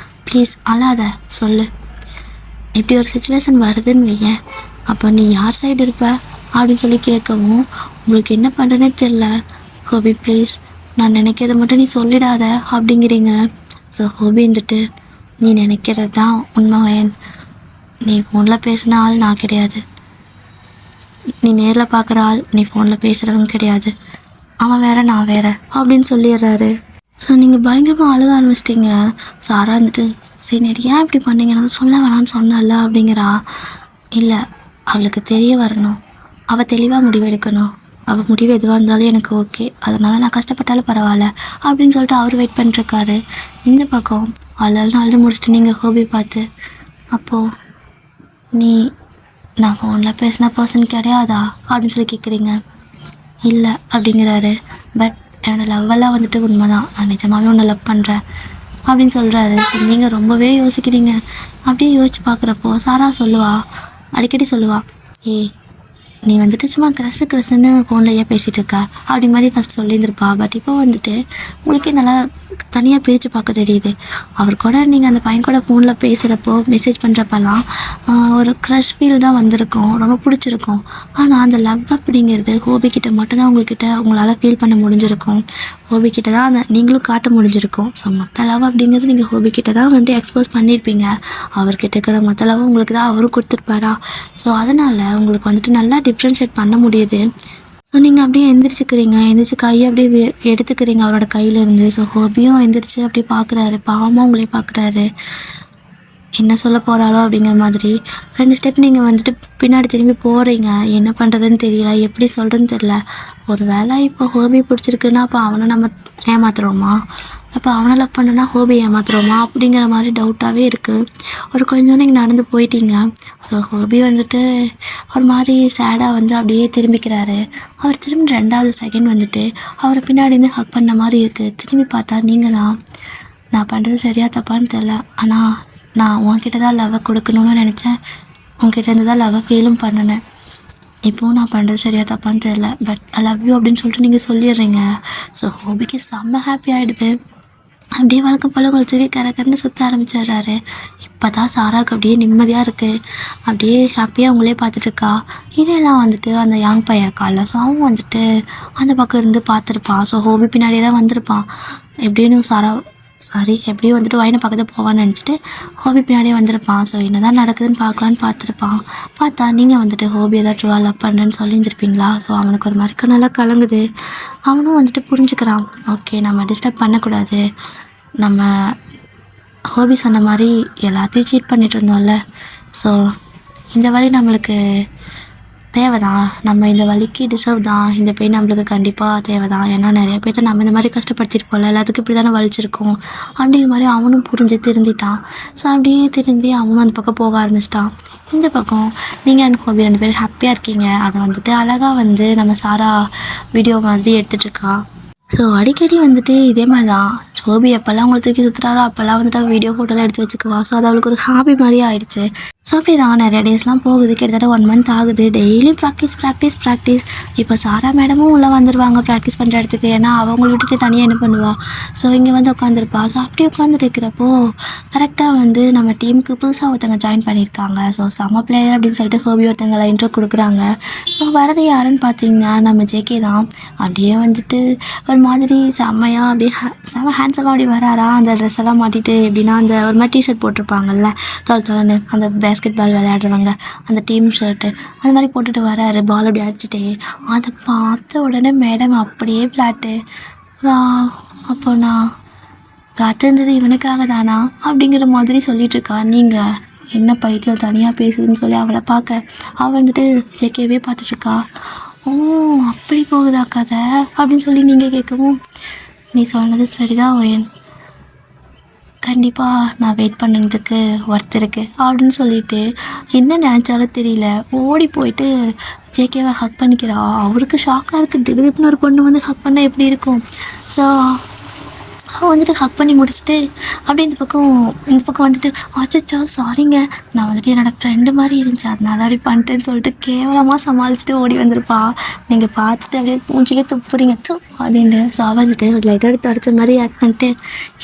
ப்ளீஸ் அழாத, சொல்லு, இப்படி ஒரு சுச்சுவேஷன் வருதுன்னு வையேன், அப்போ நீ யார் சைடு இருப்ப அப்படின்னு சொல்லி கேட்கவும் உங்களுக்கு என்ன பண்ணுறதுனே தெரில. ஹோபி ப்ளீஸ், நான் நினைக்கிறத மட்டும் நீ சொல்லிடாத அப்படிங்கிறீங்க. ஸோ ஹோபி வந்துட்டு நீ நினைக்கிறது தான் உண்மை வயன், நீ ஃபோனில் பேசின ஆள் நான் கிடையாது, நீ நேரில் பார்க்குற ஆள் நீ ஃபோனில் பேசுகிறவங்க கிடையாது. அவன் வேற நான் வேற அப்படின்னு சொல்லிடுறாரு. ஸோ நீங்கள் பயங்கரமாக அழுக ஆரம்பிச்சிட்டிங்க. சாரா வந்துட்டு சரி ஏன் இப்படி பண்ணீங்க, நான் சொல்ல வேணான்னு சொன்னல அப்படிங்கிறா. இல்லை, அவளுக்கு தெரிய வரணும், அவள் தெளிவாக முடிவெடுக்கணும், அவள் முடிவு எதுவாக இருந்தாலும் எனக்கு ஓகே, அதனால் நான் கஷ்டப்பட்டாலும் பரவாயில்ல அப்படின்னு சொல்லிட்டு அவர் வெயிட் பண்ணிருக்காரு. இந்த பக்கம் அழுது முடிச்சுட்டு நீங்கள் ஹோபி பார்த்து, அப்போது நீ நான் ஃபோனில் பேசின பர்சன் கிடையாதா அப்படின்னு சொல்லி கேட்குறீங்க. இல்லை அப்படிங்கிறாரு. பட் என்னோடய லவ்வெல்லாம் வந்துட்டு உண்மை தான், நான் நிஜமாகவே ஒன்று லவ் பண்ணுறேன் அப்படின்னு சொல்கிறாரு. நீங்கள் ரொம்பவே யோசிக்கிறீங்க. அப்படியே யோசிச்சு பார்க்குறப்போ சாரா சொல்லுவா, அடிக்கடி சொல்லுவா, ஏய் நீ வந்துட்டு சும்மா க்ரஷ்ஷுன்னு ஃபோன்லையே பேசிகிட்டு இருக்கா அப்படி மாதிரி ஃபஸ்ட் சொல்லியிருந்திருப்பா. பட் இப்போ வந்துட்டு உங்களுக்கே நல்லா தனியாக பிரித்து பார்க்க தெரியுது. அவர் கூட நீங்கள் அந்த பையன் கூட ஃபோனில் பேசுகிறப்போ மெசேஜ் பண்ணுறப்பெல்லாம் ஒரு க்ரஷ் ஃபீல் தான் வந்திருக்கும், ரொம்ப பிடிச்சிருக்கும். ஆனால் அந்த லவ் அப்படிங்கிறது ஹோபிக்கிட்ட மட்டும்தான் உங்களால் ஃபீல் பண்ண முடிஞ்சிருக்கும். ஹோபிக்கிட்ட தான் அந்த நீங்களும் காட்ட முடிஞ்சிருக்கும். ஸோ மற்ற லவ் அப்படிங்கிறது நீங்கள் ஹோபிக்கிட்ட தான் வந்து எக்ஸ்போஸ் பண்ணியிருப்பீங்க. அவர்கிட்ட இருக்கிற மற்ற லவ் உங்களுக்கு தான் அவரும் கொடுத்துருப்பாரா. ஸோ அதனால் உங்களுக்கு வந்துட்டு நல்லா டிஃப்ரென்ஷியேட் பண்ண முடியுது. ஸோ நீங்கள் அப்படியே எந்திரிச்சு கையை அப்படியே எடுத்துக்கிறீங்க அவரோட கையிலேருந்து. ஸோ ஹோபியும் எந்திரிச்சு அப்படியே பார்க்குறாரு, பாவமாக உங்களே பார்க்குறாரு, என்ன சொல்ல போகிறாளோ அப்படிங்கிற மாதிரி. 2 ஸ்டெப் நீங்கள் வந்துட்டு பின்னாடி திரும்பி போகிறீங்க. என்ன பண்ணுறதுன்னு தெரியல, எப்படி சொல்கிறதுன்னு தெரியல. ஒரு வேளை இப்போ ஹோபி பிடிச்சிருக்குன்னா அப்போ அவனை நம்ம ஏமாத்துறோமா, அப்போ அவனை லவ் பண்ணுன்னா ஹோபி ஏமாத்துறோமா அப்படிங்கிற மாதிரி டவுட்டாகவே இருக்குது. ஒரு கொஞ்சம் நீங்கள் நடந்து போயிட்டீங்க. ஸோ ஹோபி வந்துட்டு ஒரு மாதிரி சேடாக வந்து அப்படியே திரும்பிக்கிறாரு. அவர் திரும்பி 2வது செகண்ட் வந்துட்டு அவரை பின்னாடி இருந்து ஹக் பண்ண மாதிரி இருக்குது. திரும்பி பார்த்தா நீங்கள் தான். நான் பண்ணுறது சரியாக தப்பான்னு தெரில, ஆனால் நான் உன்கிட்ட தான் லவ்வை கொடுக்கணும்னு நினச்சேன், உன்கிட்ட இருந்து தான் லவ்வை ஃபீலும் பண்ணினேன். இப்போது நான் பண்ணுறது சரியாக தப்பான்னு தெரில, பட் ஐ லவ் யூ அப்படின்னு சொல்லிட்டு நீங்கள் சொல்லிடுறீங்க. ஸோ ஹோபிக்கு செம்ம ஹாப்பி ஆகிடுது. அப்படியே வழக்கம் போல் உங்களுக்கு கரகரன்னு சுற்ற ஆரம்பிச்சிடுறாரு. இப்போ தான் சாராவுக்கு அப்படியே நிம்மதியாக இருக்குது. அப்படியே ஹாப்பியாக அவங்களே பார்த்துட்ருக்கா. இதெல்லாம் வந்துட்டு அந்த யாங் பையன் இருக்கால, ஸோ அவன் வந்துட்டு அந்த பக்கம் இருந்து பார்த்துருப்பான். ஸோ ஹோபி பின்னாடியே தான் வந்திருப்பான். எப்படியும் வந்துட்டு வயனை பக்கத்தில் போவான்னு நினச்சிட்டு ஹோபி பின்னாடியே வந்திருப்பான். ஸோ என்ன தான் நடக்குதுன்னு பார்க்கலான்னு பார்த்துருப்பான். பார்த்தா நீங்கள் வந்துட்டு ஹோபி ஏதாவது ட்ரூவாக லவ் பண்ணுறேன்னு சொல்லியிருந்திருப்பீங்களா. ஸோ அவனுக்கு ஒரு மாதிரி நல்லா கலங்குது. அவனும் வந்துட்டு புரிஞ்சுக்கிறான், ஓகே நம்ம டிஸ்டர்ப் பண்ணக்கூடாது, நம்ம ஹோபி சொன்ன மாதிரி எல்லாத்தையும் சீட் பண்ணிட்டு இருந்தோம்ல, ஸோ இந்த வழி நம்மளுக்கு தேவை தான், நம்ம இந்த வழிக்கு டிசர்வ் தான், இந்த பெயின் நம்மளுக்கு கண்டிப்பாக தேவை தான். ஏன்னா நிறைய பேர்த்த நம்ம இந்த மாதிரி கஷ்டப்படுத்திருப்போம்ல, எல்லாத்துக்கும் இப்படி தானே வலிச்சிருக்கோம் அப்படிங்கிற மாதிரி அவனும் புரிஞ்சு திருந்திட்டான். ஸோ அப்படியே திருந்தி அவனும் அந்த பக்கம் போக ஆரம்பிச்சிட்டான். இந்த பக்கம் நீங்கள் அண்ட் ஹோபி 2 பேரும் ஹாப்பியாக இருக்கீங்க. அதை வந்துட்டு அழகாக வந்து நம்ம சாரா வீடியோ மாதிரி எடுத்துகிட்ருக்கா. ஸோ அடிக்கடி வந்துட்டு இதே மாதிரி தான் ஹோபி எப்போல்லாம் உங்களை தூக்கி சுற்றுறாரோ அப்போல்லாம் வந்துட்டு அவள் வீடியோ ஃபோட்டோலாம் எடுத்து வச்சுக்குவா. ஸோ அது அவளுக்கு ஒரு ஹாபி மாதிரியே ஆயிடுச்சு. ஸோ அப்படி தான் நிறைய டேஸ்லாம் போகுது, கிட்டத்தட்ட 1 மந்த் ஆகுது. டெய்லியும் ப்ராக்டிஸ். இப்போ சாரா மேடமும் உள்ளே வந்துடுவாங்க ப்ராக்டிஸ் பண்ணுற இடத்துக்கு. ஏன்னா அவங்கள விட்டுட்டு தனியாக என்ன பண்ணுவாள். ஸோ இங்கே வந்து உட்காந்துருப்பா. ஸோ அப்படி உட்காந்துட்டு இருக்கிறப்போ கரெக்டாக வந்து நம்ம டீமுக்கு புதுசாக ஒருத்தங்க ஜாயின் பண்ணியிருக்காங்க. ஸோ செம்ம பிளேயர் அப்படின்னு சொல்லிட்டு ஹோபி ஒருத்தங்களை இன்ட்ரோ கொடுக்குறாங்க. ஸோ வரது யாருன்னு பார்த்தீங்கன்னா நம்ம ஜேகே தான். அப்படியே வந்துட்டு ஒரு மாதிரி செம்மையாக அப்படியே செம்ம ஹேண்ட்ஸமாக அப்படி வராரா. அந்த ட்ரெஸ் எல்லாம் மாட்டிட்டு எப்படின்னா அந்த ஒரு மாதிரி டிஷர்ட் போட்டிருப்பாங்கல்ல தொலைன்னு, அந்த பேஸ்கெட் பால் விளையாடுறவங்க அந்த டீம் ஷர்ட்டு அந்த மாதிரி போட்டுட்டு வராரு. பால் அப்படி அடிச்சுட்டு அதை பார்த்த உடனே மேடம் அப்படியே ஃப்ளாட்டு. வா, அப்போ நான் காத்திருந்தது இவனுக்காக தானா அப்படிங்கிற மாதிரி சொல்லிகிட்ருக்கா. நீங்கள் என்ன பைத்தியம் தனியாக பேசுதுன்னு சொல்லி அவளை பார்க்க அவள் வந்துட்டு ஜேகேவே பார்த்துட்ருக்கா. ஓ அப்படி போகுதா கதை அப்படின்னு சொல்லி நீங்கள் கேட்கவும், நீ சொன்னது சரிதான் ஒயன், கண்டிப்பாக நான் வெயிட் பண்ணதுக்கு ஒர்த் இருக்குது அப்படின்னு சொல்லிட்டு என்ன நினச்சாலும் தெரியல ஓடி போயிட்டு ஜேகேவை ஹக் பண்ணிக்கிறா. அவருக்கு ஷாக்காக இருக்குது, திடீர்னு ஒரு பொண்ணு வந்து ஹக் பண்ணால் எப்படி இருக்கும். ஸோ அவள் வந்துட்டு ஹக் பண்ணி முடிச்சுட்டு அப்படியே இந்த பக்கம் வந்துட்டு அச்சோ சாரிங்க, நான் வந்துட்டு என்னோடய ஃப்ரெண்டு மாதிரி இருந்துச்சு அதனால அப்படி பண்ணிட்டேன்னு சொல்லிட்டு கேவலமாக சமாளிச்சுட்டு ஓடி வந்திருப்பா. நீங்கள் பார்த்துட்டு அப்படியே மூஞ்சிலே துப்புறீங்க அப்படின்னு. ஸோ அவள் வந்துட்டு லைட்டாக எடுத்து அடித்த மாதிரி ஆக்ட் பண்ணிட்டு,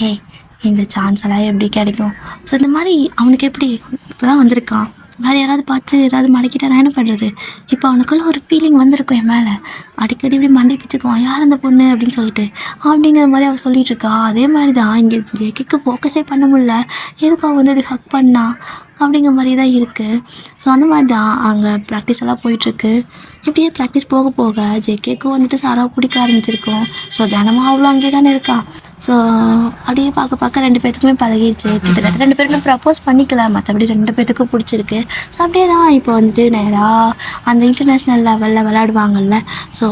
ஏய் இந்த சான்ஸ் எல்லாம் எப்படி கிடைக்கும். ஸோ இந்த மாதிரி அவனுக்கு எப்படி இப்போ தான் வந்திருக்கான், வேறு யாராவது பார்த்து ஏதாவது மடக்கிட்டா நான் என்ன பண்ணுறது. இப்போ அவனுக்குள்ள ஒரு ஃபீலிங் வந்திருக்கும் என் மேலே, அடிக்கடி இப்படி மண்டை பிச்சுக்குவான் யார் அந்த பொண்ணு அப்படின்னு சொல்லிட்டு அப்படிங்கிற மாதிரி அவள் சொல்லிகிட்டு இருக்கா. அதே மாதிரி தான் இங்கே ஜேகேக்கு ஃபோக்கஸே பண்ண முடியல. எதுக்கு அவள் வந்து அப்படி ஹக் பண்ணா அப்படிங்கிற மாதிரி தான் இருக்குது. ஸோ அந்த மாதிரி தான் அங்கே ப்ராக்டிஸ் எல்லாம் போயிட்டுருக்கு. இப்படியே ப்ராக்டிஸ் போக போக ஜேகேக்கும் வந்துட்டு சாராவை பிடிக்க ஆரம்பிச்சிருக்கோம். ஸோ தினமும் அவ்வளோ அங்கேயே தானே இருக்கா. ஸோ அப்படியே பார்க்க 2 பேர்த்துக்குமே பழகிடுச்சு. கிட்டத்தட்ட 2 பேருமே ப்ரப்போஸ் பண்ணிக்கல, மற்றபடி 2 பேர்த்துக்கும் பிடிச்சிருக்கு. ஸோ அப்படியே தான் இப்போ வந்துட்டு நேராக அந்த இன்டர்நேஷ்னல் லெவலில் விளையாடுவாங்கல்ல. ஸோ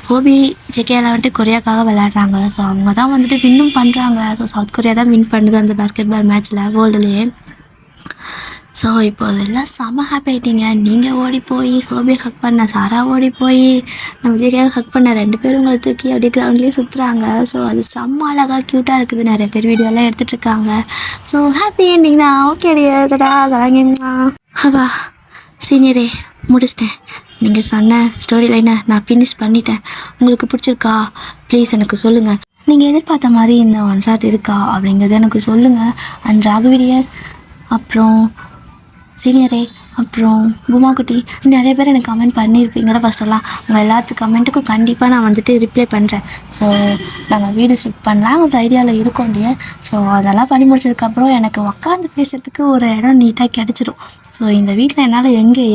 ஃபோபி ஜேகேயில் வந்துட்டு கொரியாக்காக விளையாடுறாங்க. ஸோ அவங்க தான் வந்துட்டு வின்னும் பண்ணுறாங்க. ஸோ சவுத் கொரியா தான் வின் பண்ணுது அந்த பேஸ்கெட் பால் மேட்ச்சில் வேர்ல்டுலேயே. ஸோ இப்போ அதெல்லாம் செம்ம ஹாப்பி ஆகிட்டீங்க. நீங்கள் ஓடி போய் ஹோபியை ஹக் பண்ண, சாரா ஓடி போய் நம்ம விஜய்க்காக ஹக் பண்ண, 2 பேரும் உங்களை தூக்கி அப்படியே கிரவுண்ட்லேயே சுற்றுறாங்க. ஸோ அது செம்ம அழகாக க்யூட்டாக இருக்குது. நிறைய பேர் வீடியோலாம் எடுத்துகிட்ருக்காங்க. ஸோ ஹாப்பி எண்டிங் தான். ஓகே அடியாடா அதெல்லாம் ஹவா சீனியரே முடிச்சிட்டேன். நீங்கள் சொன்ன ஸ்டோரி லைனை நான் ஃபினிஷ் பண்ணிட்டேன். உங்களுக்கு பிடிச்சிருக்கா? ப்ளீஸ் எனக்கு சொல்லுங்கள். நீங்கள் எதிர்பார்த்த மாதிரி இந்த ஒன் ஷாட் இருக்கா அப்படிங்கிறது எனக்கு சொல்லுங்கள். அண்ட் ராகவிடியர், அப்புறம் சீனியரே, அப்புறம் பூமாக்குட்டி, நிறைய பேர் எனக்கு கமெண்ட் பண்ணியிருப்பீங்களா ஃபஸ்ட்டெல்லாம். உங்கள் எல்லாத்து கமெண்ட்டுக்கும் கண்டிப்பாக நான் வந்துட்டு ரிப்ளை பண்ணுறேன். ஸோ நாங்கள் வீடியோ ஷிஃப்ட் பண்ணலாம் ஒரு ஐடியாவில் இருக்கோம் இல்லையா. ஸோ அதெல்லாம் பண்ணி முடிச்சதுக்கப்புறம் எனக்கு உட்காந்து பேசுறதுக்கு ஒரு இடம் நீட்டாக கிடச்சிடும். ஸோ இந்த வீட்டில் என்னால்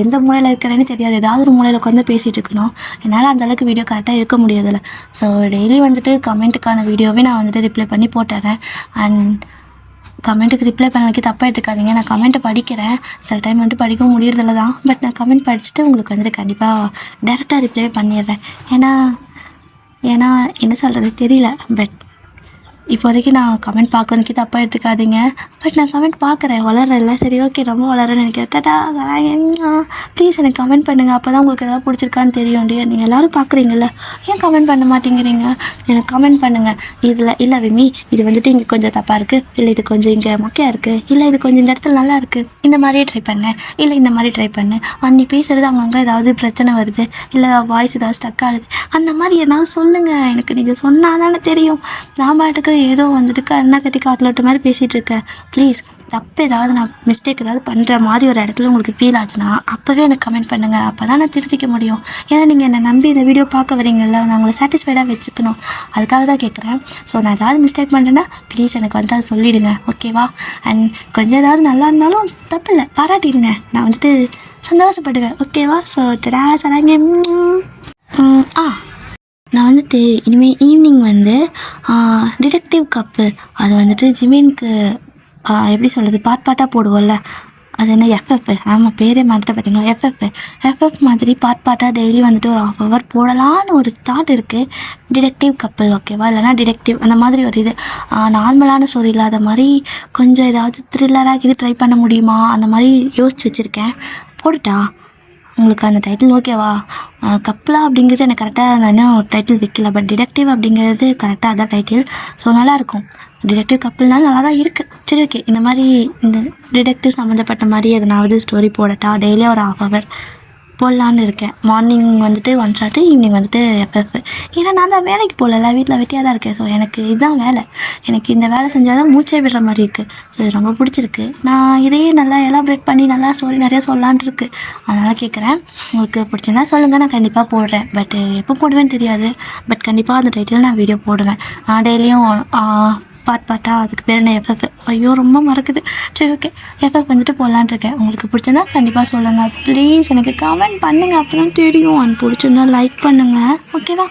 எந்த மூலையில் இருக்கிறேன்னு தெரியாது. ஏதாவது ஒரு மூலையில் உட்காந்து பேசிகிட்டு இருக்கணும். என்னால் அந்தளவுக்கு வீடியோ கரெக்டாக இருக்க முடியாதுல்ல. ஸோ டெய்லி வந்துட்டு கமெண்ட்டுக்கான வீடியோவே நான் வந்துட்டு ரிப்ளை பண்ணி போட்டுறேன். அண்ட் கமெண்ட்டுக்கு ரிப்ளை பண்ணதுக்கே தப்பாக எடுத்துக்காதீங்க. நான் கமெண்ட்டை படிக்கிறேன், சில டைம் வந்துட்டு படிக்க முடியறதில்ல தான். பட் நான் கமெண்ட் படிச்சுட்டு உங்களுக்கு வந்துட்டு கண்டிப்பாக டேரெக்டாக ரிப்ளை பண்ணிடுறேன். ஏன்னா என்ன சொல்கிறது தெரியல. பட் இப்போதைக்கு நான் கமெண்ட் பார்க்கறதுக்கே தப்பாக எடுத்துக்காதீங்க. பட் நான் கமெண்ட் பார்க்குறேன், வளரல. சரி ஓகே, ரொம்ப வளரேன்னு நினைக்கிறேன். டாடா ப்ளீஸ் எனக்கு கமெண்ட் பண்ணுங்கள். அப்போ தான் உங்களுக்கு எதாவது பிடிச்சிருக்கான்னு தெரியும் இல்லையா. நீங்கள் எல்லோரும் பார்க்குறீங்கள, ஏன் கமெண்ட் பண்ண மாட்டேங்கிறீங்க? எனக்கு கமெண்ட் பண்ணுங்கள். இதில் இல்லை விமி, இது வந்துட்டு இங்கே கொஞ்சம் தப்பாக இருக்குது, இல்லை இது கொஞ்சம் இங்கே மொக்கையாக இருக்குது, இல்லை இது கொஞ்சம் இந்த இடத்துல நல்லா இருக்குது, இந்த மாதிரியே ட்ரை பண்ணேன், இல்லை இந்த மாதிரி ட்ரை பண்ணேன். நீ பேசுகிறது அங்கங்கே ஏதாவது பிரச்சனை வருது, இல்லை வாய்ஸ் ஏதாவது ஸ்டக் ஆகுது, அந்த மாதிரி ஏதாவது சொல்லுங்கள். எனக்கு நீங்கள் சொன்னால் தானே தெரியும். நான் பாட்டுக்கு ஏதோ வந்துட்டு கண்ணா கட்டி காட்டில் விட்ட மாதிரி பேசிகிட்டு இருக்கேன். ப்ளீஸ் தப்பு ஏதாவது நான் மிஸ்டேக் ஏதாவது பண்ணுற மாதிரி ஒரு இடத்துல உங்களுக்கு ஃபீல் ஆச்சுன்னா அப்போவே எனக்கு கமெண்ட் பண்ணுங்கள். அப்போ தான் நான் திருத்திக்க முடியும். ஏன்னா நீங்கள் என்னை நம்பி இந்த வீடியோ பார்க்க வரீங்கள்ல, நான் உங்களை சாட்டிஸ்ஃபைடாக வச்சுக்கணும். அதுக்காக தான் கேட்குறேன். ஸோ நான் ஏதாவது மிஸ்டேக் பண்ணுறேன்னா ப்ளீஸ் எனக்கு வந்துட்டு அதை சொல்லிவிடுங்க, ஓகேவா? அண்ட் கொஞ்சம் ஏதாவது நல்லா இருந்தாலும் தப்பு இல்லை, பாராட்டிடுங்க. நான் வந்துட்டு சந்தோஷப்படுவேன், ஓகேவா? ஸோ டடா சராங்க. நான் வந்துட்டு இனிமேல் ஈவினிங் வந்து டிடெக்டிவ் கப்பிள் அது வந்துட்டு ஜிமினுக்கு எப்படி சொல்கிறது பாட்டாக போடுவோம்ல, அது என்ன எஃப்எஃப், ஆமாம் பேரே மாற்றிட்ட பார்த்தீங்களா, எஃப்எஃப் மாதிரி பாட்டாக டெய்லி வந்துட்டு ஒரு 1/2 hour போடலான்னு ஒரு தாட் இருக்குது. டிடெக்டிவ் கப்பிள் ஓகேவா? இல்லைனா டிடெக்டிவ் அந்த மாதிரி ஒரு இது நார்மலான ஸ்டோரி இல்லாத மாதிரி கொஞ்சம் ஏதாவது த்ரில்லராக இது ட்ரை பண்ண முடியுமா அந்த மாதிரி யோசிச்சு வச்சுருக்கேன். போட்டுட்டா உங்களுக்கு அந்த டைட்டில் ஓகேவா? கப்பலா அப்படிங்கிறது எனக்கு கரெக்டாக நான் இன்னும் டைட்டில் வைக்கல. பட் டிடெக்டிவ் அப்படிங்கிறது கரெக்டாக அதான் டைட்டில். ஸோ நல்லாயிருக்கும். டிடெக்டிவ் கப்பல்னாலும் நல்லா தான் இருக்குது. சரி ஓகே, இந்த மாதிரி இந்த டிடெக்டிவ் சம்மந்தப்பட்ட மாதிரி எதனாவது ஸ்டோரி போடட்டா? டெய்லியும் ஒரு 1/2 hour போடலான்னு இருக்கேன். மார்னிங் வந்துட்டு ஒன் ஷாட்டு, ஈவினிங் வந்துட்டு எஃப்எஃப். ஏன்னா நான் தான் வேலைக்கு போகல, வீட்டில் வெட்டியாக தான் இருக்கேன். ஸோ எனக்கு இதுதான் வேலை. எனக்கு இந்த வேலை செஞ்சால் தான் மூச்சே விடுற மாதிரி இருக்குது. ஸோ இது ரொம்ப பிடிச்சிருக்கு. நான் இதையே நல்லா எலாபரேட் பண்ணி நல்லா ஸ்டோரி நிறையா சொல்லலான் இருக்குது. அதனால் கேட்குறேன், உங்களுக்கு பிடிச்சிருந்தா சொல்லுங்கள், நான் கண்டிப்பாக போடுறேன். பட் எப்போ போடுவேன்னு தெரியாது. பட் கண்டிப்பாக அந்த டைட்டில் நான் வீடியோ போடுவேன். டெய்லியும் பாட்டாக அதுக்கு பேர் என்ன எஃப்எஃப். ஐயோ ரொம்ப மறக்குது. சரி ஓகே, எஃப்எஃப் வந்துட்டு போடலான் இருக்கேன். உங்களுக்கு பிடிச்சிருந்தா கண்டிப்பாக சொல்லுங்கள். ப்ளீஸ் எனக்கு கமெண்ட் பண்ணுங்கள், அப்போ தான் தெரியும். பிடிச்சிருந்தா லைக் பண்ணுங்கள், ஓகேவா?